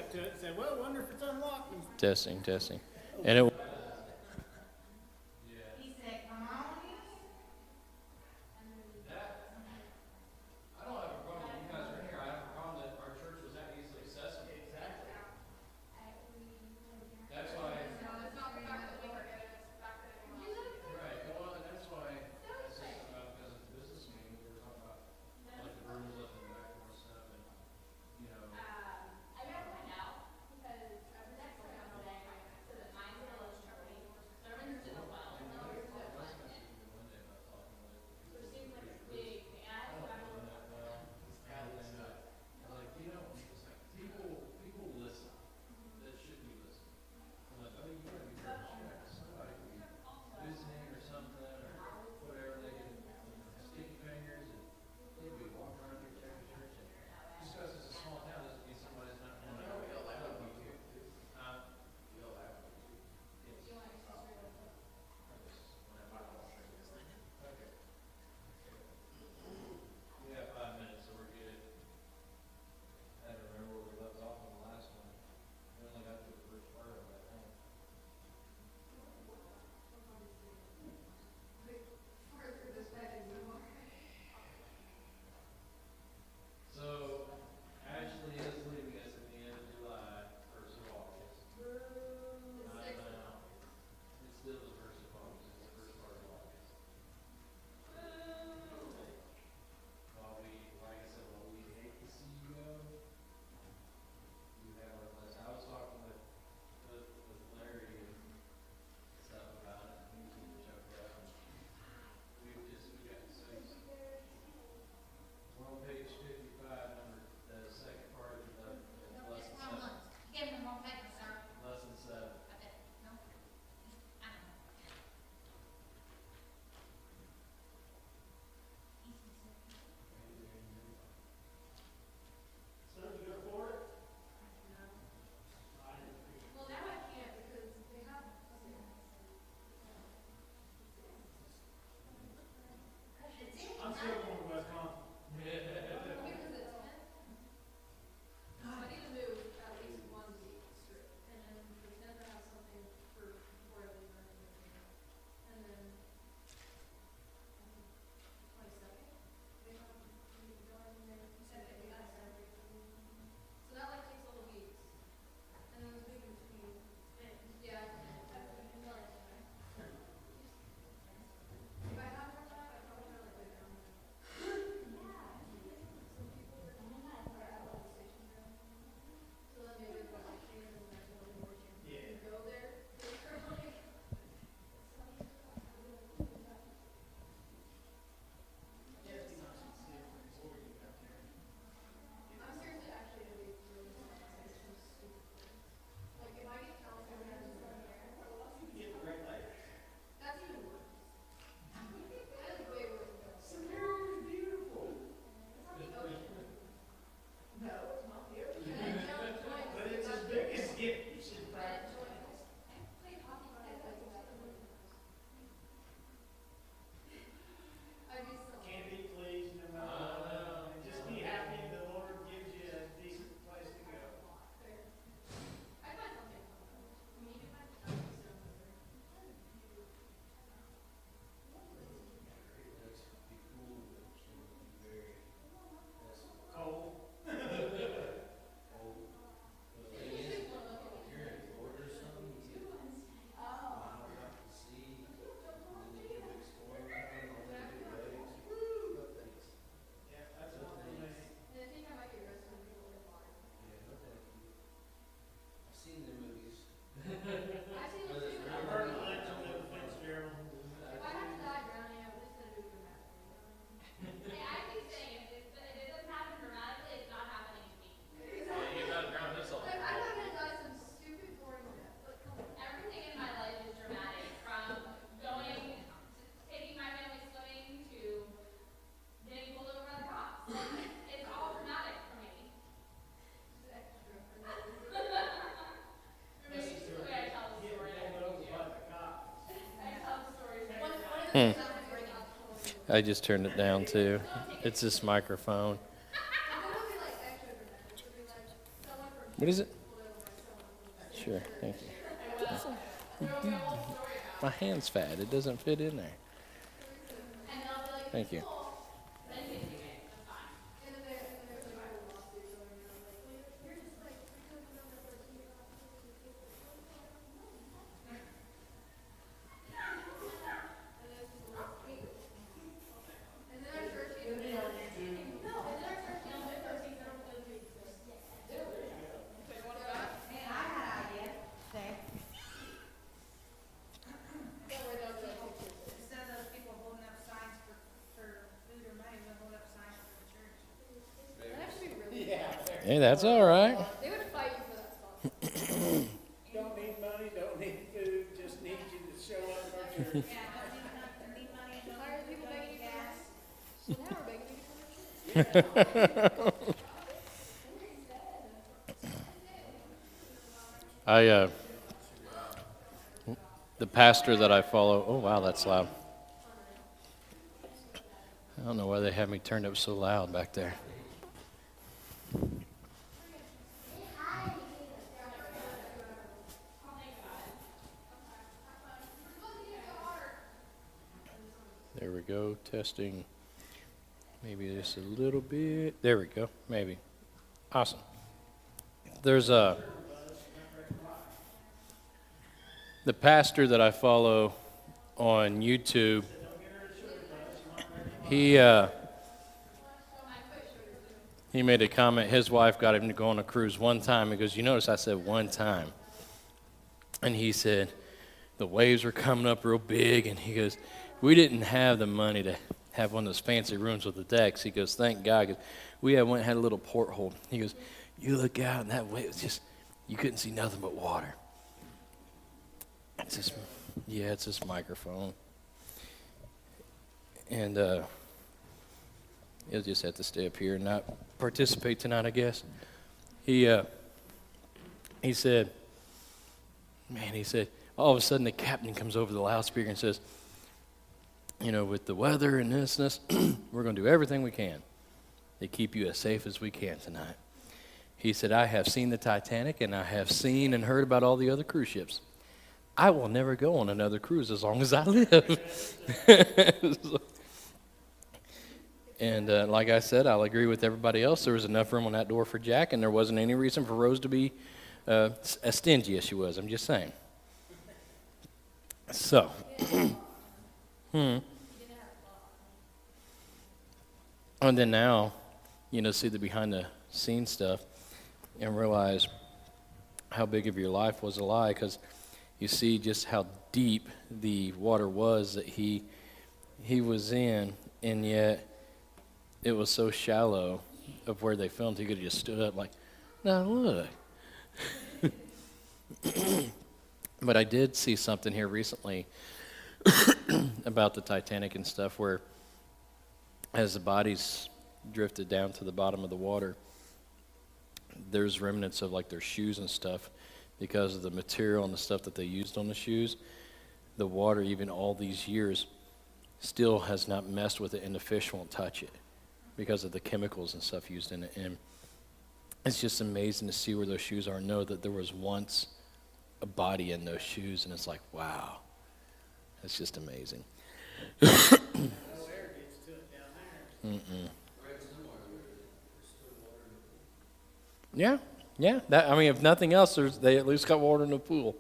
up to it and said, well, I wonder if it's unlocked. Testing. And it I don't have a problem that you guys are here. I have a problem that our church was that easily accessible. Exactly. That's why. Right. Well, and that's why. This is about because it's a business meeting. We were talking about like the rooms up in the back and more stuff, and you know. Like, you know, it's like people listen that should be listening. I'm like, oh, you gotta be very check. Somebody could be visiting or something or whatever. They get sticky fingers and they'd be walking around here checking church. And just because it's a small town doesn't mean somebody's not going to know. You'll laugh at me too. You'll laugh at me too. Yes. Okay. We have 5 minutes, so we're good. I don't remember where we left off on the last one. We only got to the first part of it, I think. So, Ashley is leaving us at the end of July, 1st of August. Not now. It's still the 1st of August, it's the first part of August. While we, like I said, while we hate to see you go, you have our list. I was talking with Larry and stuff about it, and he was joking about it. We got to say, we're on page 55, number, the second part of the lesson 7. Lesson 7. So did you go for it? I'm still going to Wisconsin. I just turned it down too. It's this microphone. What is it? sure. Thank you. My hand's fat. It doesn't fit in there. Thank you. Instead of people holding up signs for food or money, we'll hold up signs for the church. That'd actually be really. Hey, that's all right. They would fight you for that spot. Don't need money, don't need food, just need you to show up at our church. Yeah, don't need money, don't Tired of need people begging you gas. So now we're begging you to come to church. The pastor that I follow, oh wow, that's loud. I don't know why they have me turned up so loud back there. There we go, testing. Maybe just a little bit. There we go, maybe. Awesome. There's the pastor that I follow on YouTube. He made a comment. His wife got him to go on a cruise one time. He goes, you notice I said one time. And he said, the waves were coming up real big. And he goes, we didn't have the money to have one of those fancy rooms with the decks. He goes, thank God. 'Cause we had went and had a little porthole. He goes, you look out and that wave was just, you couldn't see nothing but water. It's this, yeah, it's this microphone. And he'll just have to stay up here and not participate tonight, I guess. He said, all of a sudden the captain comes over the loudspeaker and says, you know, with the weather and this, we're going to do everything we can to keep you as safe as we can tonight. He said, I have seen the Titanic and I have seen and heard about all the other cruise ships. I will never go on another cruise as long as I live. And like I said, I'll agree with everybody else. There was enough room on that door for Jack, and there wasn't any reason for Rose to be as stingy as she was. I'm just saying. So, and then now, you know, see the behind-the-scenes stuff and realize how big of your life was a lie, because you see just how deep the water was that he was in, and yet it was so shallow of where they filmed, he could have just stood up like, now look. But I did see something here recently about the Titanic and stuff, where as the bodies drifted down to the bottom of the water, there's remnants of like their shoes and stuff because of the material and the stuff that they used on the shoes. The water, even all these years, still has not messed with it, and the fish won't touch it because of the chemicals and stuff used in it. And it's just amazing to see where those shoes are, know that there was once a body in those shoes, and it's like, wow, it's just amazing. Yeah. That, I mean, if nothing else, they at least got water in the pool.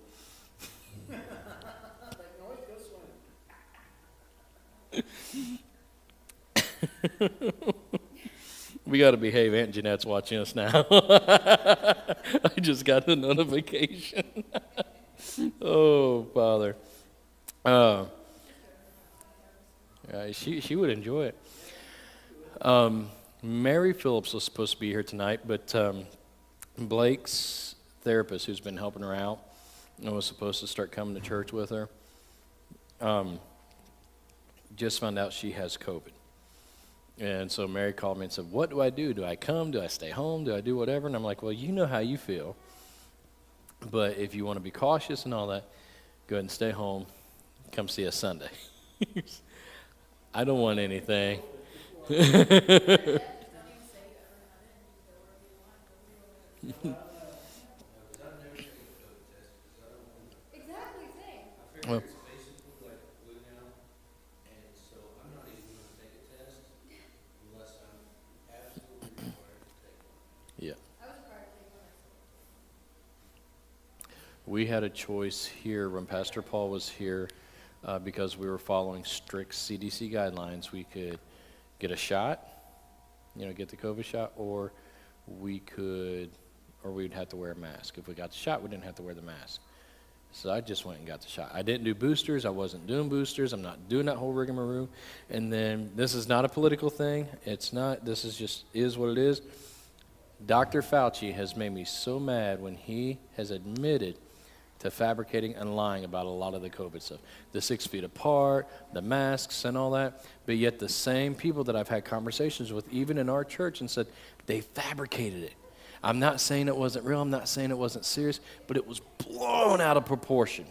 We got to behave. Aunt Jeanette's watching us now. I just got a notification. Oh, Father. She would enjoy it. Mary Phillips was supposed to be here tonight, but Blake's therapist, who's been helping her out, and was supposed to start coming to church with her, just found out she has COVID. And so Mary called me and said, what do I do? Do I come? Do I stay home? Do I do whatever? And I'm like, well, you know how you feel. But if you want to be cautious and all that, go ahead and stay home. Come see us Sunday. I don't want anything. Well, It's basically like flu now, and so I'm not even gonna take a test unless I'm absolutely required to take one. yeah. I was required to take one. We had a choice here when Pastor Paul was here because we were following strict CDC guidelines. We could get a shot, get the COVID shot, or we'd have to wear a mask. If we got the shot, we didn't have to wear the mask. So I just went and got the shot. I didn't do boosters. I wasn't doing boosters. I'm not doing that whole rigmarole. And then this is not a political thing. It's not. This is just is what it is. Dr. Fauci has made me so mad when he has admitted to fabricating and lying about a lot of the COVID stuff. The 6 feet apart, the masks and all that. But yet the same people that I've had conversations with, even in our church, and said they fabricated it. I'm not saying it wasn't real. I'm not saying it wasn't serious, but it was blown out of proportion.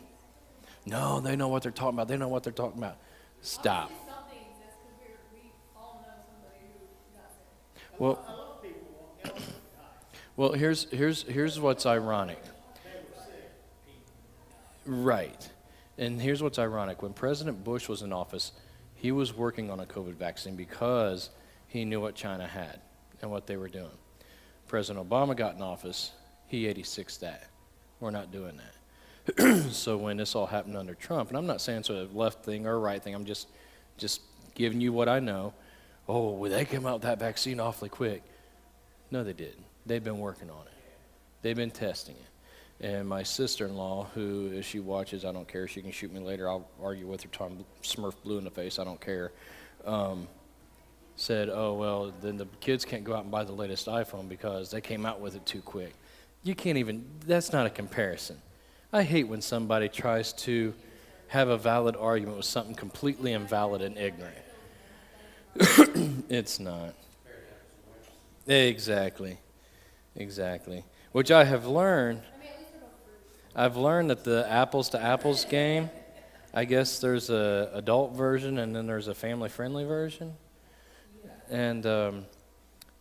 No, they know what they're talking about. They know what they're talking about. Stop. Obviously something exists because we all know somebody who got sick. Well, A lot of people won't know what died. well, here's what's ironic. They were sick. Right. And here's what's ironic. When President Bush was in office, he was working on a COVID vaccine because he knew what China had and what they were doing. President Obama got in office, he 86'd that. We're not doing that. So when this all happened under Trump, and I'm not saying it's a left thing or a right thing, I'm just giving you what I know. Oh, well, they came out with that vaccine awfully quick. No, they didn't. They've been working on it. They've been testing it. And my sister-in-law, who, if she watches, I don't care. She can shoot me later. I'll argue with her till I'm Smurf blue in the face. I don't care. Said, oh, well, then the kids can't go out and buy the latest iPhone because they came out with it too quick. You can't even, that's not a comparison. I hate when somebody tries to have a valid argument with something completely invalid and ignorant. It's not. Exactly. Which I have learned. I've learned that the apples to apples game, I guess there's a adult version and then there's a family friendly version. And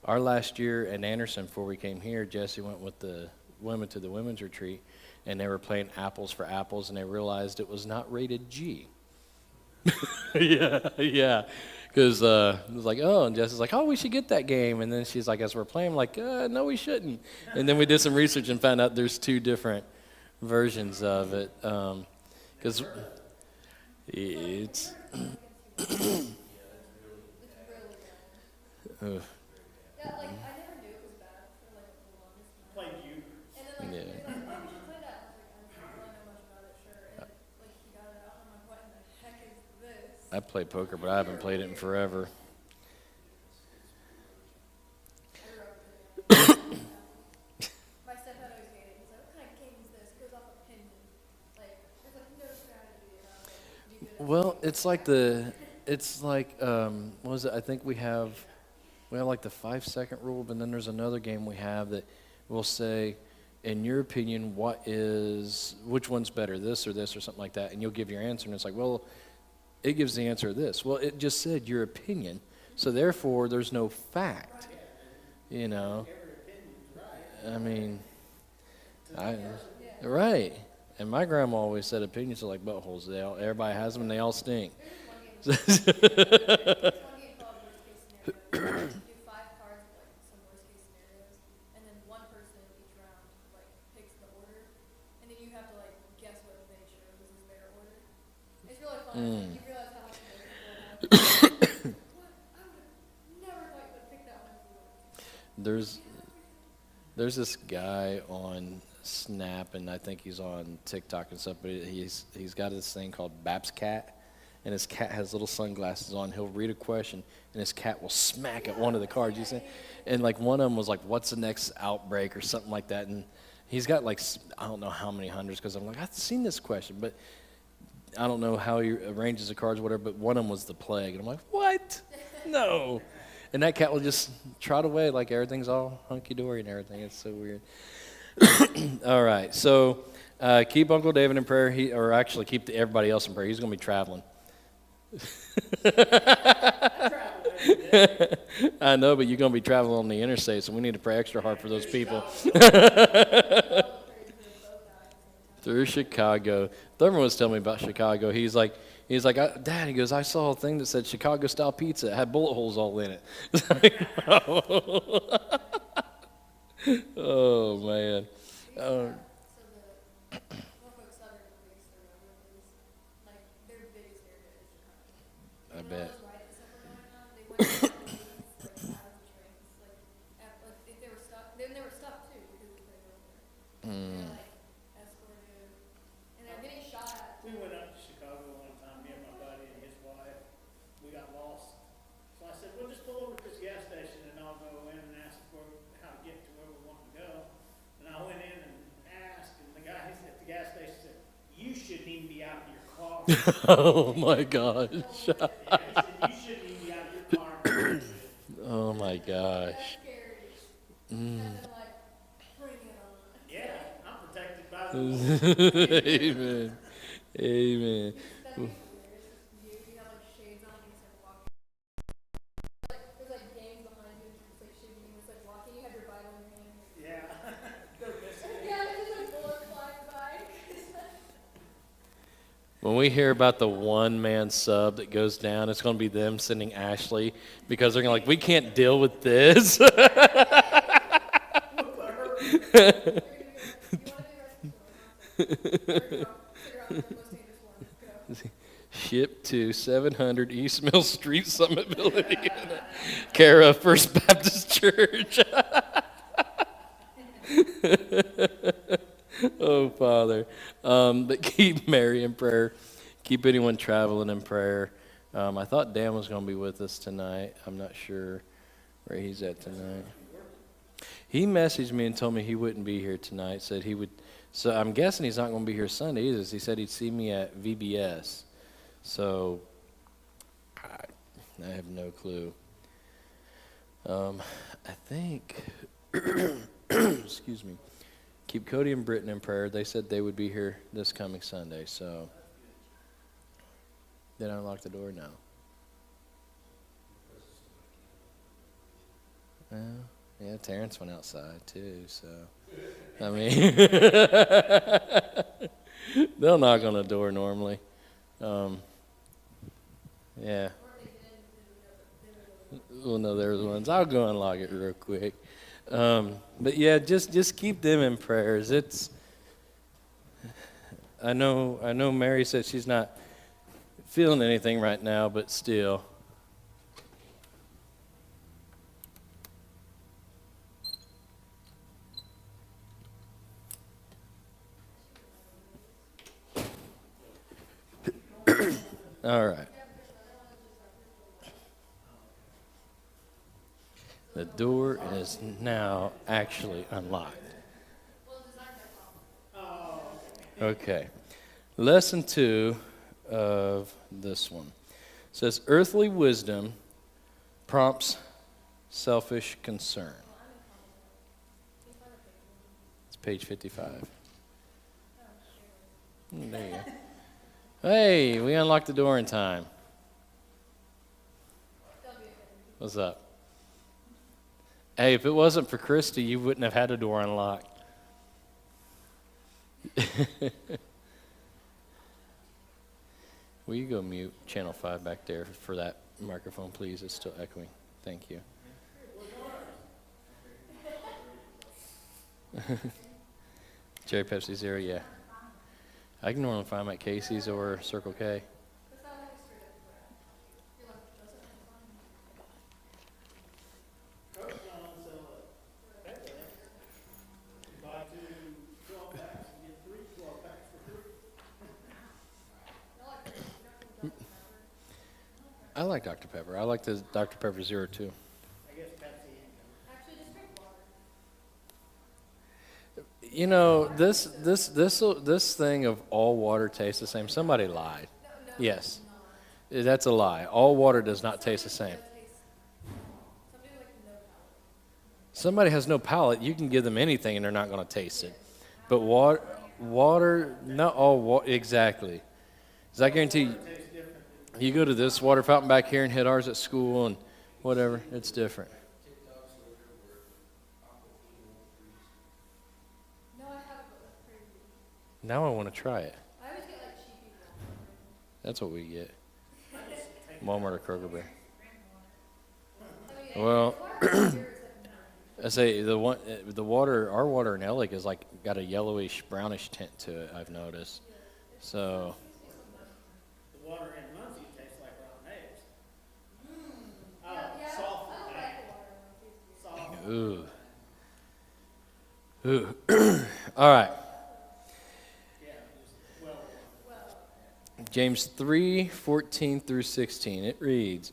our last year in Anderson, before we came here, Jesse went with the women to the women's retreat, and they were playing apples for apples, and they realized it was not rated G. yeah. Because it was like, oh, and Jesse's like, oh, we should get that game. And then she's like, as we're playing, I'm like, no, we shouldn't. And then we did some research and found out there's 2 different versions of it. Because it's... Yeah, like, I never knew it was bad for, like, the longest time. Played you. And then, like, Yeah. they were like, oh, we should play that. I was like, I don't really know much about it, sure. And, like, he got it out, and I'm like, what in the heck is this? I play poker, but I haven't played it in forever. My stepdad always hated it. He's like, what kind of game is this? It goes off opinion. Like, there's, like, no strategy around it. You do it. Well, it's like what was it? I think we have like the 5-second rule, but then there's another game we have that will say, in your opinion, which one's better, this or something like that, and you'll give your answer, and it's like, well, it gives the answer this. Well, it just said your opinion, so therefore there's no fact, you know. I mean, right. And my grandma always said opinions are like buttholes. Everybody has them, and they all stink. There's one game called Worst Case Scenario. You do 5 cards with, like, some worst case scenarios, and then one person each round, like, picks the order, and then you have to, like, guess what they chose as their order. It's really fun. Like, you realize how much people have. What? I would have never thought you would pick that one as the order. There's this guy on Snap, and I think he's on TikTok and stuff, but he's got this thing called Babs Cat, and his cat has little sunglasses on. He'll read a question, and his cat will smack at one of the cards. You see, and like one of them was like, "What's the next outbreak?" or something like that, and he's got like I don't know how many hundreds, because I'm like, I've seen this question, but I don't know how he arranges the cards, whatever. But one of them was the plague, and I'm like, what? No. And that cat will just trot away like everything's all hunky-dory and everything. It's so weird. All right, so keep Uncle David in prayer, or actually keep everybody else in prayer. He's going to be traveling. I know, but you're going to be traveling on the interstate, so we need to pray extra hard for those people. Through Chicago. Thurman was telling me about Chicago. He's like, Dad, he goes, I saw a thing that said Chicago style pizza. It had bullet holes all in it. It's like, oh man. So the Norfolk Southern race or whatever it is, like their biggest area is Chicago. I And bet. all those riots that were going on, they went to like out of the trains, like if they were stuck, then they were stuck too because they were over there. They're like escorted, and they're getting shot at. We went up to Chicago one time, me and my buddy and his wife. We got lost. So I said, we'll just pull over to this gas station and I'll go in and ask for how to get to where we want to go. And I went in and asked, and the guy at the gas station said, you shouldn't even be out of your car. Oh my gosh. Yeah, he said, you shouldn't even be out of your car. Oh my gosh. That's scary. And then like, bring it on. Yeah, I'm protected by the law. Amen. Amen. That'd be hilarious. You have like shades on, and it's like walking. Like there's like gangs behind you, it's like shooting you, it's like walking. You have your Bible in your hand. Yeah. Go missing. Yeah, there's just like bullets flying by. When we hear about the one-man sub that goes down, it's going to be them sending Ashley because they're going to we can't deal with this. You want to be arrested? Figure out the most dangerous one. Go. Ship to 700 East Mill Street, Summitville, Indiana. Care of First Baptist Church. Oh, Father. But keep Mary in prayer. Keep anyone traveling in prayer. I thought Dan was going to be with us tonight. I'm not sure where he's at tonight. He messaged me and told me he wouldn't be here tonight. Said he would. So I'm guessing he's not going to be here Sunday either. He said he'd see me at VBS. So I have no clue. I think. Excuse me. Keep Cody and Britton in prayer. They said they would be here this coming Sunday. So did I unlock the door? No. Well, yeah, Terrence went outside too. So I mean, they'll knock on the door normally. Yeah. Well, no, there's ones. I'll go unlock it real quick. But yeah, just keep them in prayers. I know Mary said she's not feeling anything right now, but still. All right. The door is now actually unlocked. Okay. Lesson 2 of this one says earthly wisdom prompts selfish concern. It's page 55. There you go. Hey, we unlocked the door in time. What's up? Hey, if it wasn't for Christy, you wouldn't have had a door unlocked. Will you go mute channel 5 back there for that microphone, please? It's still echoing. Thank you. Cherry Pepsi Zero, yeah. I can normally find them at Casey's or Circle K. I like Dr. Pepper. I like the Dr. Pepper Zero too. I guess Pepsi. Actually, just drink water. You know, this thing of all water tastes the same. Somebody lied. No, Yes, that's a lie. All water does not taste the same. Somebody like no palate. Somebody has no palate. You can give them anything and they're not going to taste it. But water, not all water. Exactly. Because I guarantee you, you go to this water fountain back here and hit ours at school and whatever, it's different. No, I haven't, but that's crazy. Now I want to try it. I always get like cheapy ones. That's what we get. I just take Walmart or Kroger brand. I mean, Well, the water here is I say the water, our water in Ellick is like got a yellowish, brownish tint to it. I've noticed. So the water in Muncie tastes like rotten eggs. yeah, Soft I don't egg. like the water. ooh. All right. Yeah, just well. James 3:14 through 16. It reads,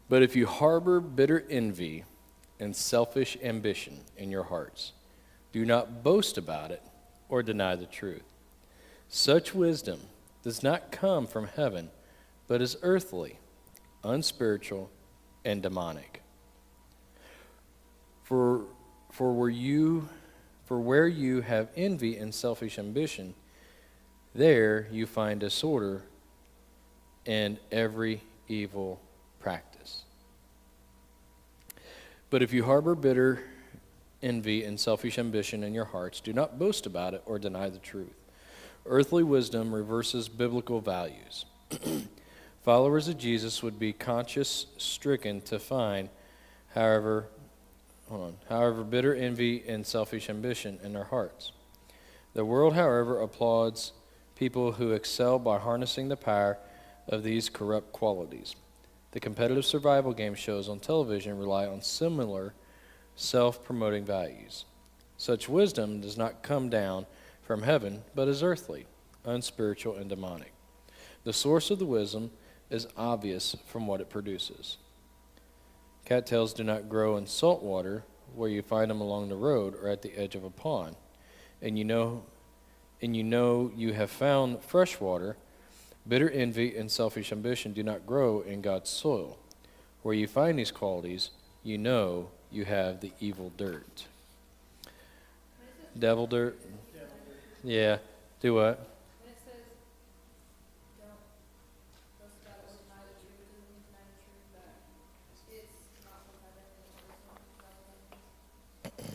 "But if you harbor bitter envy and selfish ambition in your hearts, do not boast about it or deny the truth. Such wisdom does not come from heaven, but is earthly, unspiritual, and demonic. For where you have envy and selfish ambition, there you find disorder and every evil practice. But if you harbor bitter envy and selfish ambition in your hearts, do not boast about it or deny the truth. Earthly wisdom reverses biblical values. Followers of Jesus would be conscience-stricken to find, however, bitter envy and selfish ambition in their hearts. The world, however, applauds people who excel by harnessing the power of these corrupt qualities. The competitive survival game shows on television rely on similar self-promoting values. Such wisdom does not come down from heaven, but is earthly, unspiritual, and demonic. The source of the wisdom is obvious from what it produces. Cattails do not grow in salt water, where you find them along the road or at the edge of a pond. And you know you have found fresh water. Bitter envy and selfish ambition do not grow in God's soil. Where you find these qualities, you know you have the evil dirt." Devil dirt? Yeah. Do what? When it says, don't boast about it or deny the truth, it doesn't mean deny the truth, but it's not from heaven, it's earthly.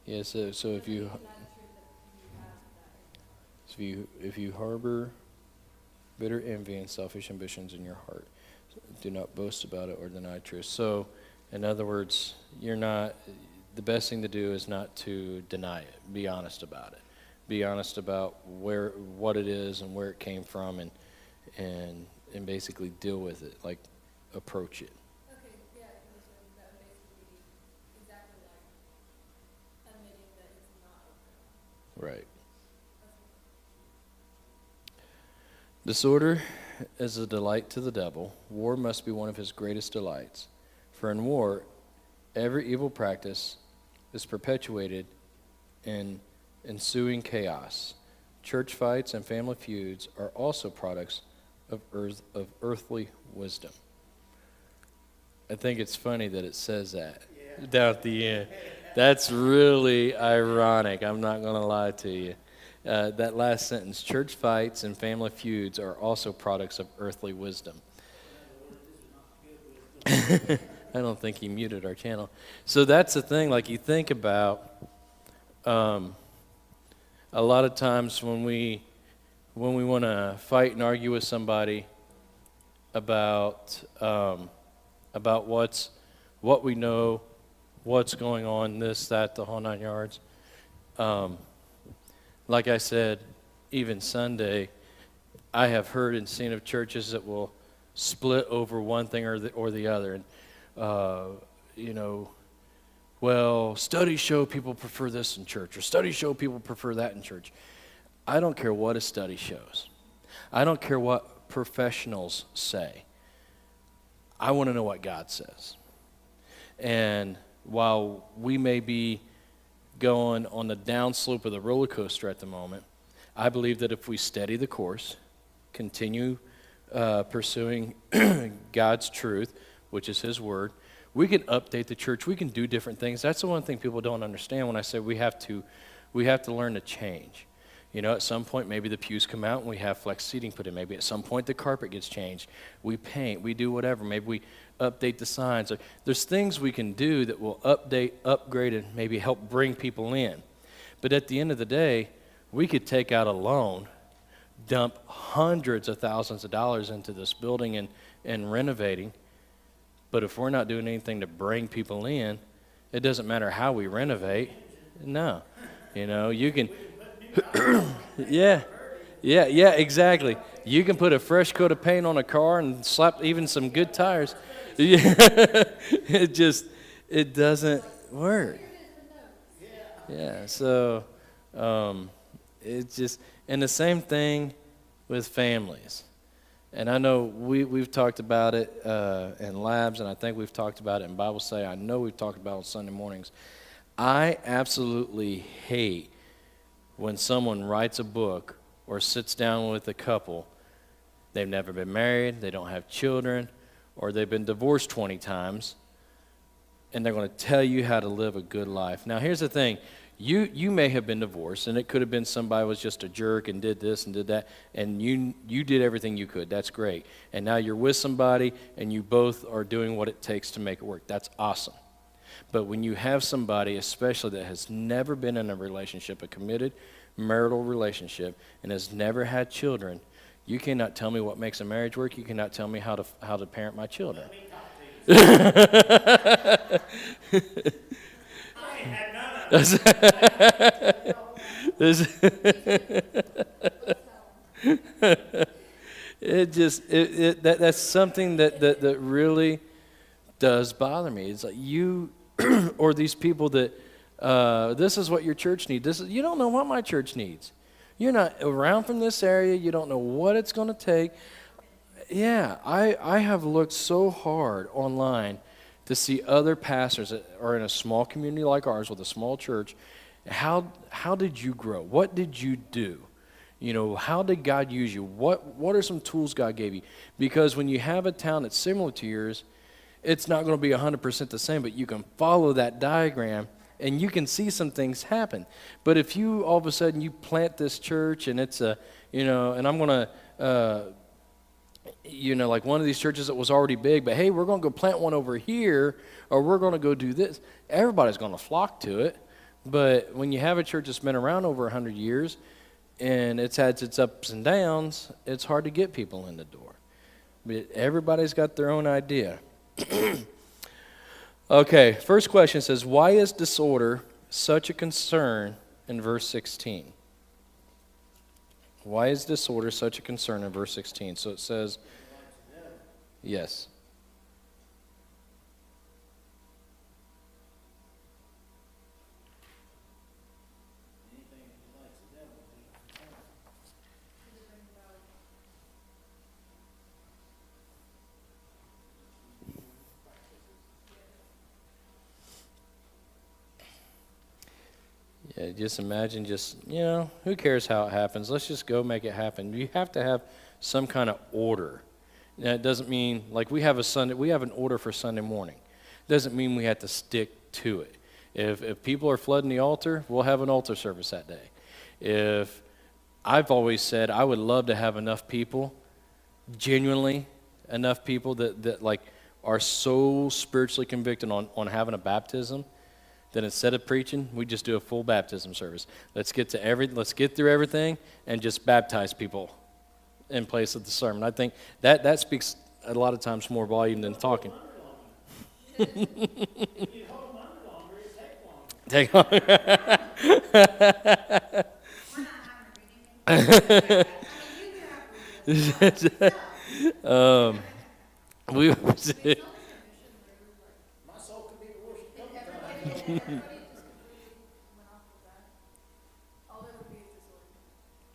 Yeah, so if you Deny the truth that you have that in your heart. if you harbor bitter envy and selfish ambitions in your heart, do not boast about it or deny truth. So, in other words, the best thing to do is not to deny it. Be honest about it. Be honest about what it is and where it came from, and basically deal with it, like approach it. Okay, yeah, because that would basically be exactly like admitting that it's not okay. Right. Disorder is a delight to the devil. War must be one of his greatest delights. For in war, every evil practice is perpetuated in ensuing chaos. Church fights and family feuds are also products of earthly wisdom. I think it's funny that it says that down at the end. That's really ironic. I'm not going to lie to you. That last sentence, church fights and family feuds are also products of earthly wisdom. I don't think he muted our channel. So that's the thing, like you think about a lot of times when we want to fight and argue with somebody about what we know, what's going on, this, that, the whole 9 yards. Like I said, even Sunday, I have heard and seen of churches that will split over one thing or the other. And, well, studies show people prefer this in church, or studies show people prefer that in church. I don't care what a study shows. I don't care what professionals say. I want to know what God says. And while we may be going on the downslope of the roller coaster at the moment, I believe that if we steady the course, continue pursuing God's truth, which is His Word, we can update the church. We can do different things. That's the one thing people don't understand when I say we have to learn to change. You know, at some point, maybe the pews come out and we have flex seating put in. Maybe at some point the carpet gets changed. We paint, we do whatever. Maybe we update the signs. There's things we can do that will update, upgrade, and maybe help bring people in. But at the end of the day, we could take out a loan, dump hundreds of thousands of dollars into this building and renovating. But if we're not doing anything to bring people in, it doesn't matter how we renovate. No. You know, you can... yeah, exactly. You can put a fresh coat of paint on a car and slap even some good tires. It doesn't work. Yeah, so it's just, and the same thing with families. And I know we've talked about it in labs, and I think we've talked about it in Bible study. I know we've talked about it on Sunday mornings. I absolutely hate when someone writes a book or sits down with a couple, they've never been married, they don't have children, or they've been divorced 20 times, and they're going to tell you how to live a good life. Now, here's the thing. You may have been divorced, and it could have been somebody was just a jerk and did this and did that, and you did everything you could. That's great. And now you're with somebody, and you both are doing what it takes to make it work. That's awesome. But when you have somebody, especially that has never been in a relationship, a committed marital relationship, and has never had children, you cannot tell me what makes a marriage work. You cannot tell me how to parent my children. I ain't had none of it. That's something that really does bother me. It's like you or these people that this is what your church needs. You don't know what my church needs. You're not around from this area. You don't know what it's going to take. Yeah, I have looked so hard online to see other pastors that are in a small community like ours with a small church. How did you grow? What did you do? You know, how did God use you? What are some tools God gave you? Because when you have a town that's similar to yours, it's not going to be 100% the same, but you can follow that diagram and you can see some things happen. But if you all of a sudden you plant this church and it's and I'm going to, like one of these churches that was already big, but hey, we're going to go plant one over here, or we're going to go do this. Everybody's going to flock to it. But when you have a church that's been around over 100 years and it's had its ups and downs, it's hard to get people in the door. But everybody's got their own idea. Okay, first question says, why is disorder such a concern in verse 16? Why is disorder such a concern in verse 16? So it says, yes. Yeah, just imagine who cares how it happens? Let's just go make it happen. You have to have some kind of order. Now, it doesn't mean, like we have an order for Sunday morning. It doesn't mean we have to stick to it. If people are flooding the altar, we'll have an altar service that day. I've always said I would love to have enough people, genuinely enough people that like are so spiritually convicted on having a baptism, then instead of preaching, we just do a full baptism service. Let's get through everything and just baptize people in place of the sermon. I think that speaks a lot of times more volume than talking. If you hold them under longer, it Take long. We my soul could be worshiped a couple times.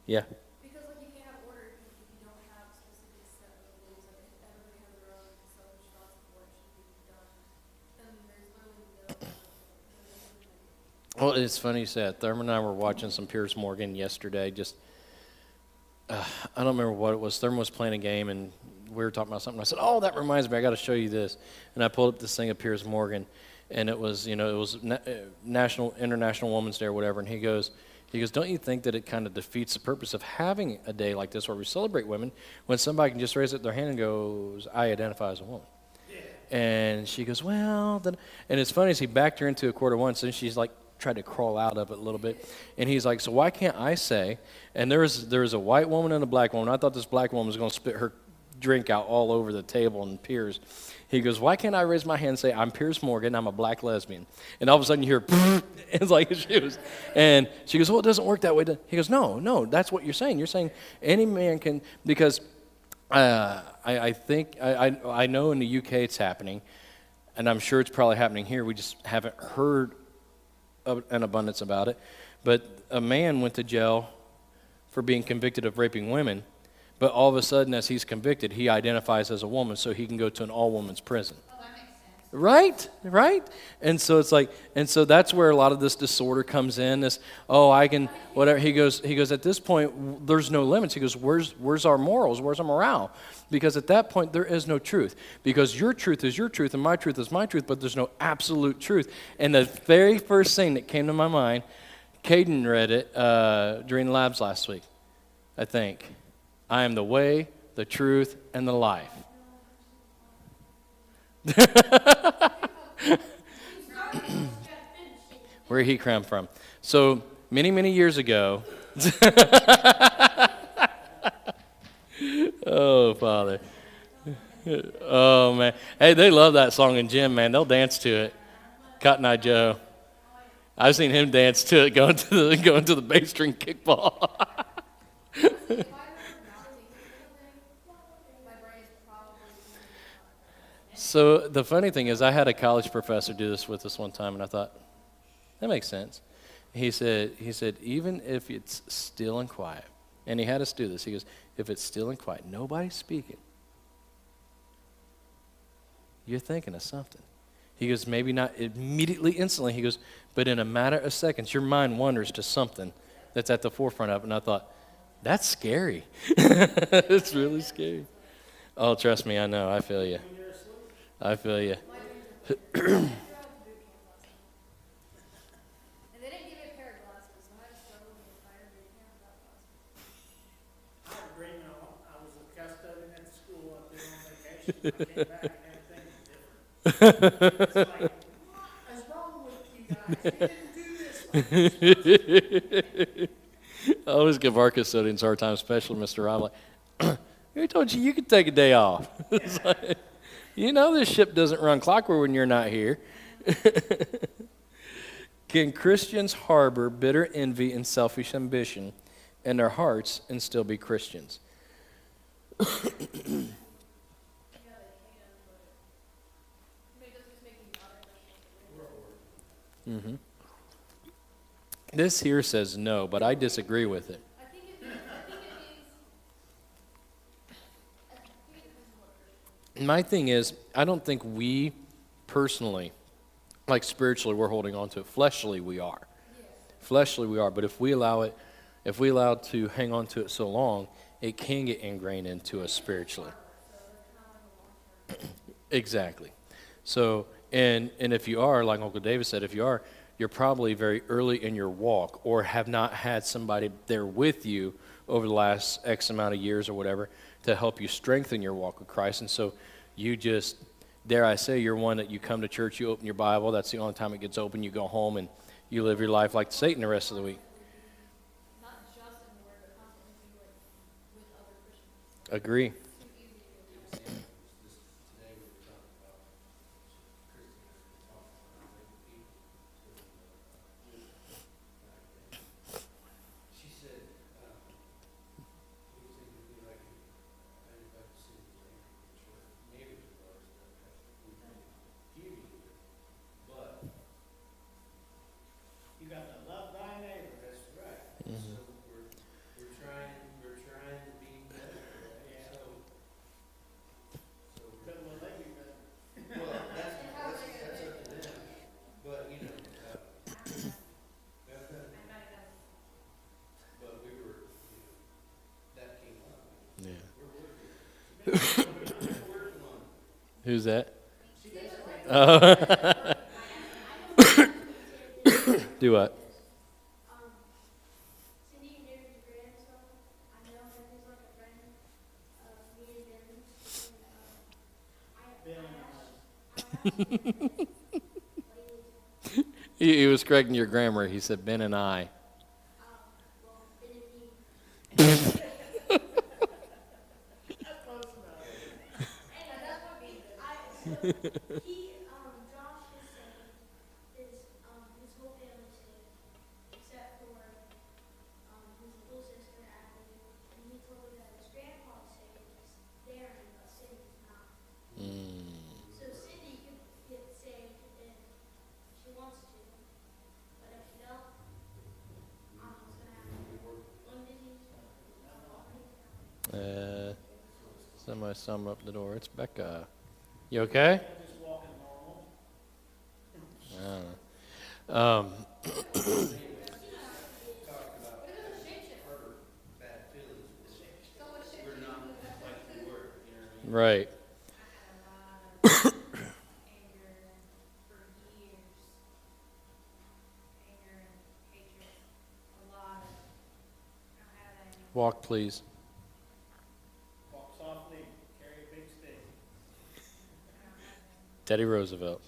Yeah. Because like you can't have order if you don't have specific set of rules and if everybody has their own selfish thoughts of what should be done, then there's literally no. Well, it's funny you said. Thurman and I were watching some Piers Morgan yesterday. I don't remember what it was. Thurman was playing a game, and we were talking about something. I said, "Oh, that reminds me. I got to show you this." And I pulled up this thing of Piers Morgan, and it was, international Women's Day or whatever. And he He goes, don't you think that it kind of defeats the purpose of having a day like this where we celebrate women when somebody can just raise up their hand and goes, I identify as a woman? And she goes, well, then, and it's funny as he backed her into a quarter once, and she's like tried to crawl out of it a little bit. And he's like, so why can't I say, and there's a white woman and a black woman. I thought this black woman was going to spit her drink out all over the table and Piers. He goes, why can't I raise my hand and say, I'm Piers Morgan, I'm a black lesbian? And all of a sudden you hear, it's like she was. And she goes, well, it doesn't work that way. He goes, no, that's what you're saying. You're saying any man can, because I think, I know in the UK it's happening, and I'm sure it's probably happening here. We just haven't heard an abundance about it. But a man went to jail for being convicted of raping women, but all of a sudden as he's convicted, he identifies as a woman so he can go to an all-women's prison. Oh, that makes sense. Right? And so it's like, and so that's where a lot of this disorder comes in, this, I can, whatever. He goes, at this point, there's no limits. He goes, where's our morals? Where's our morale? Because at that point, there is no truth. Because your truth is your truth and my truth is my truth, but there's no absolute truth. And the very first thing that came to my mind, Caden read it during the labs last week, I think. I am the way, the truth, and the life. Where he crammed from. So many, many years ago. Oh, Father. Oh, man. Hey, they love that song in gym, man. They'll dance to it. Cotton Eye Joe. I've seen him dance to it going to the bass string kickball. So the funny thing is, I had a college professor do this with us one time, and I thought, that makes sense. He said, even if it's still and quiet, and he had us do this. He goes, if it's still and quiet, nobody's speaking, you're thinking of something. He goes, maybe not immediately, instantly. He goes, but in a matter of seconds, your mind wanders to something that's at the forefront of it. And I thought, that's scary. It's really scary. Oh, trust me, I know. I feel you. I feel you. And they didn't give me a pair of glasses, so I had to struggle the entire day without glasses. I had a dream I was a custodian at the school up there on vacation. I came back and everything was different. It's like, what is wrong with you guys? You didn't do this. I always give our custodians a hard time, especially Mr. Rob. Like, who told you could take a day off? It's like, you know this ship doesn't run clockwork when you're not here. Can Christians harbor bitter envy and selfish ambition in their hearts and still be Christians? Yeah, they can, but I mean, it doesn't just make you not interested. This here says no, but I disagree with it. I think it depends on what Christian. My thing is, I don't think we personally, like spiritually, we're holding on to it. Fleshly, we are. Fleshly, we are. But if we allow it to hang on to it so long, it can get ingrained into us spiritually. Exactly. So, and if you are, like Uncle David said, if you are, you're probably very early in your walk or have not had somebody there with you over the last X amount of years or whatever to help you strengthen your walk with Christ. And so you just, dare I say, you're one that you come to church, you open your Bible, that's the only time it gets open, you go home and you live your life like Satan the rest of the week. Not just in the word, but constantly be like with other Christians. Agree. Too easy to get attached. Today we were talking about Christians talking about people. She said, we said we'd be like, I'd like to see the neighbors of ours that we give you, but You got to love thy neighbor, that's right. so we're trying to be better. Yeah. So But will they be better? well, that's up to them. But you know, but we were, that came up. Yeah. We're working on it. Who's that? Do what? He was correcting your grammar. He said Ben and I. That's close enough. Josh is saved. His whole family's saved, except for his little sister Abby. And he told me that his grandpa's saved, Darren, but Cindy's not. So Cindy could get saved if she wants to, but if she don't, I don't know what's gonna happen. Lung disease. Somebody sum up the door. It's Becca. You okay? Just walking normal. Right. I had a lot of anger for years. Anger and hatred. A lot of it. I don't have that anymore. Walk, please. Walk softly, carry a big stick. I don't have that. Teddy Roosevelt.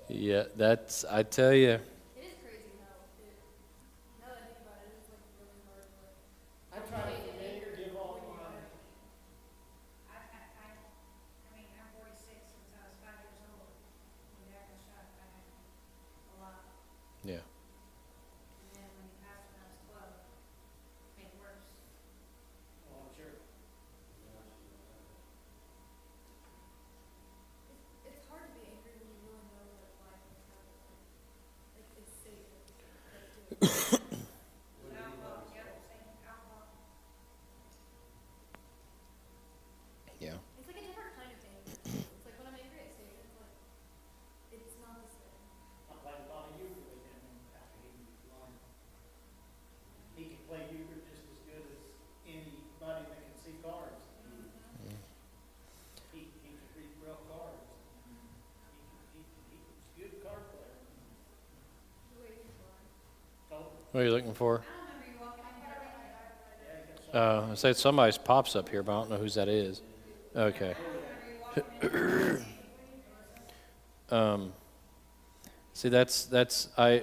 Yeah, that's, I tell you. It is crazy how it, now that I think about it, it's like really hard to like. I try to forget or give all my, I mean, I'm 46 since I was 5 years old. When Dad got shot, I had a lot. Yeah. And then when he passed when I was 12, it made it worse. well, I'm sure. It's hard to be angry when you really know like why things happen. Like it's safe. Let's do it. Alcohol, yep, same, alcohol. Yeah. It's like a different kind of anger. It's like when I'm angry at Satan, it's like it's not the same. I played a lot of euchre with him after he learned. He can play euchre just as good as anybody that can see cards. He can read real cards. He's a good card player. Waiting for it. Told What are you looking for? I don't remember you walking in here. yeah, he got I said somebody's pops up here, but I don't know whose that is. Okay. I don't remember you walking in here. See, that's I Still play guitar and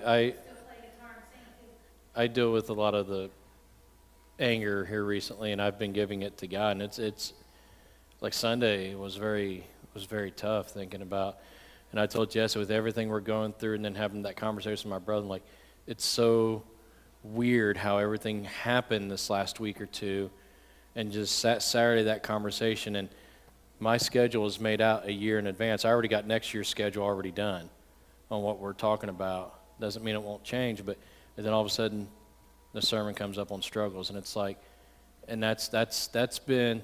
sing too. I deal with a lot of the anger here recently, and I've been giving it to God. And it's like Sunday was very tough thinking about. And I told Jesse with everything we're going through, and then having that conversation with my brother, I'm like, it's so weird how everything happened this last week or two, and just Saturday that conversation, and my schedule is made out a year in advance. I already got next year's schedule already done on what we're talking about. Doesn't mean it won't change, but and then all of a sudden the sermon comes up on struggles, and it's like, and that's been,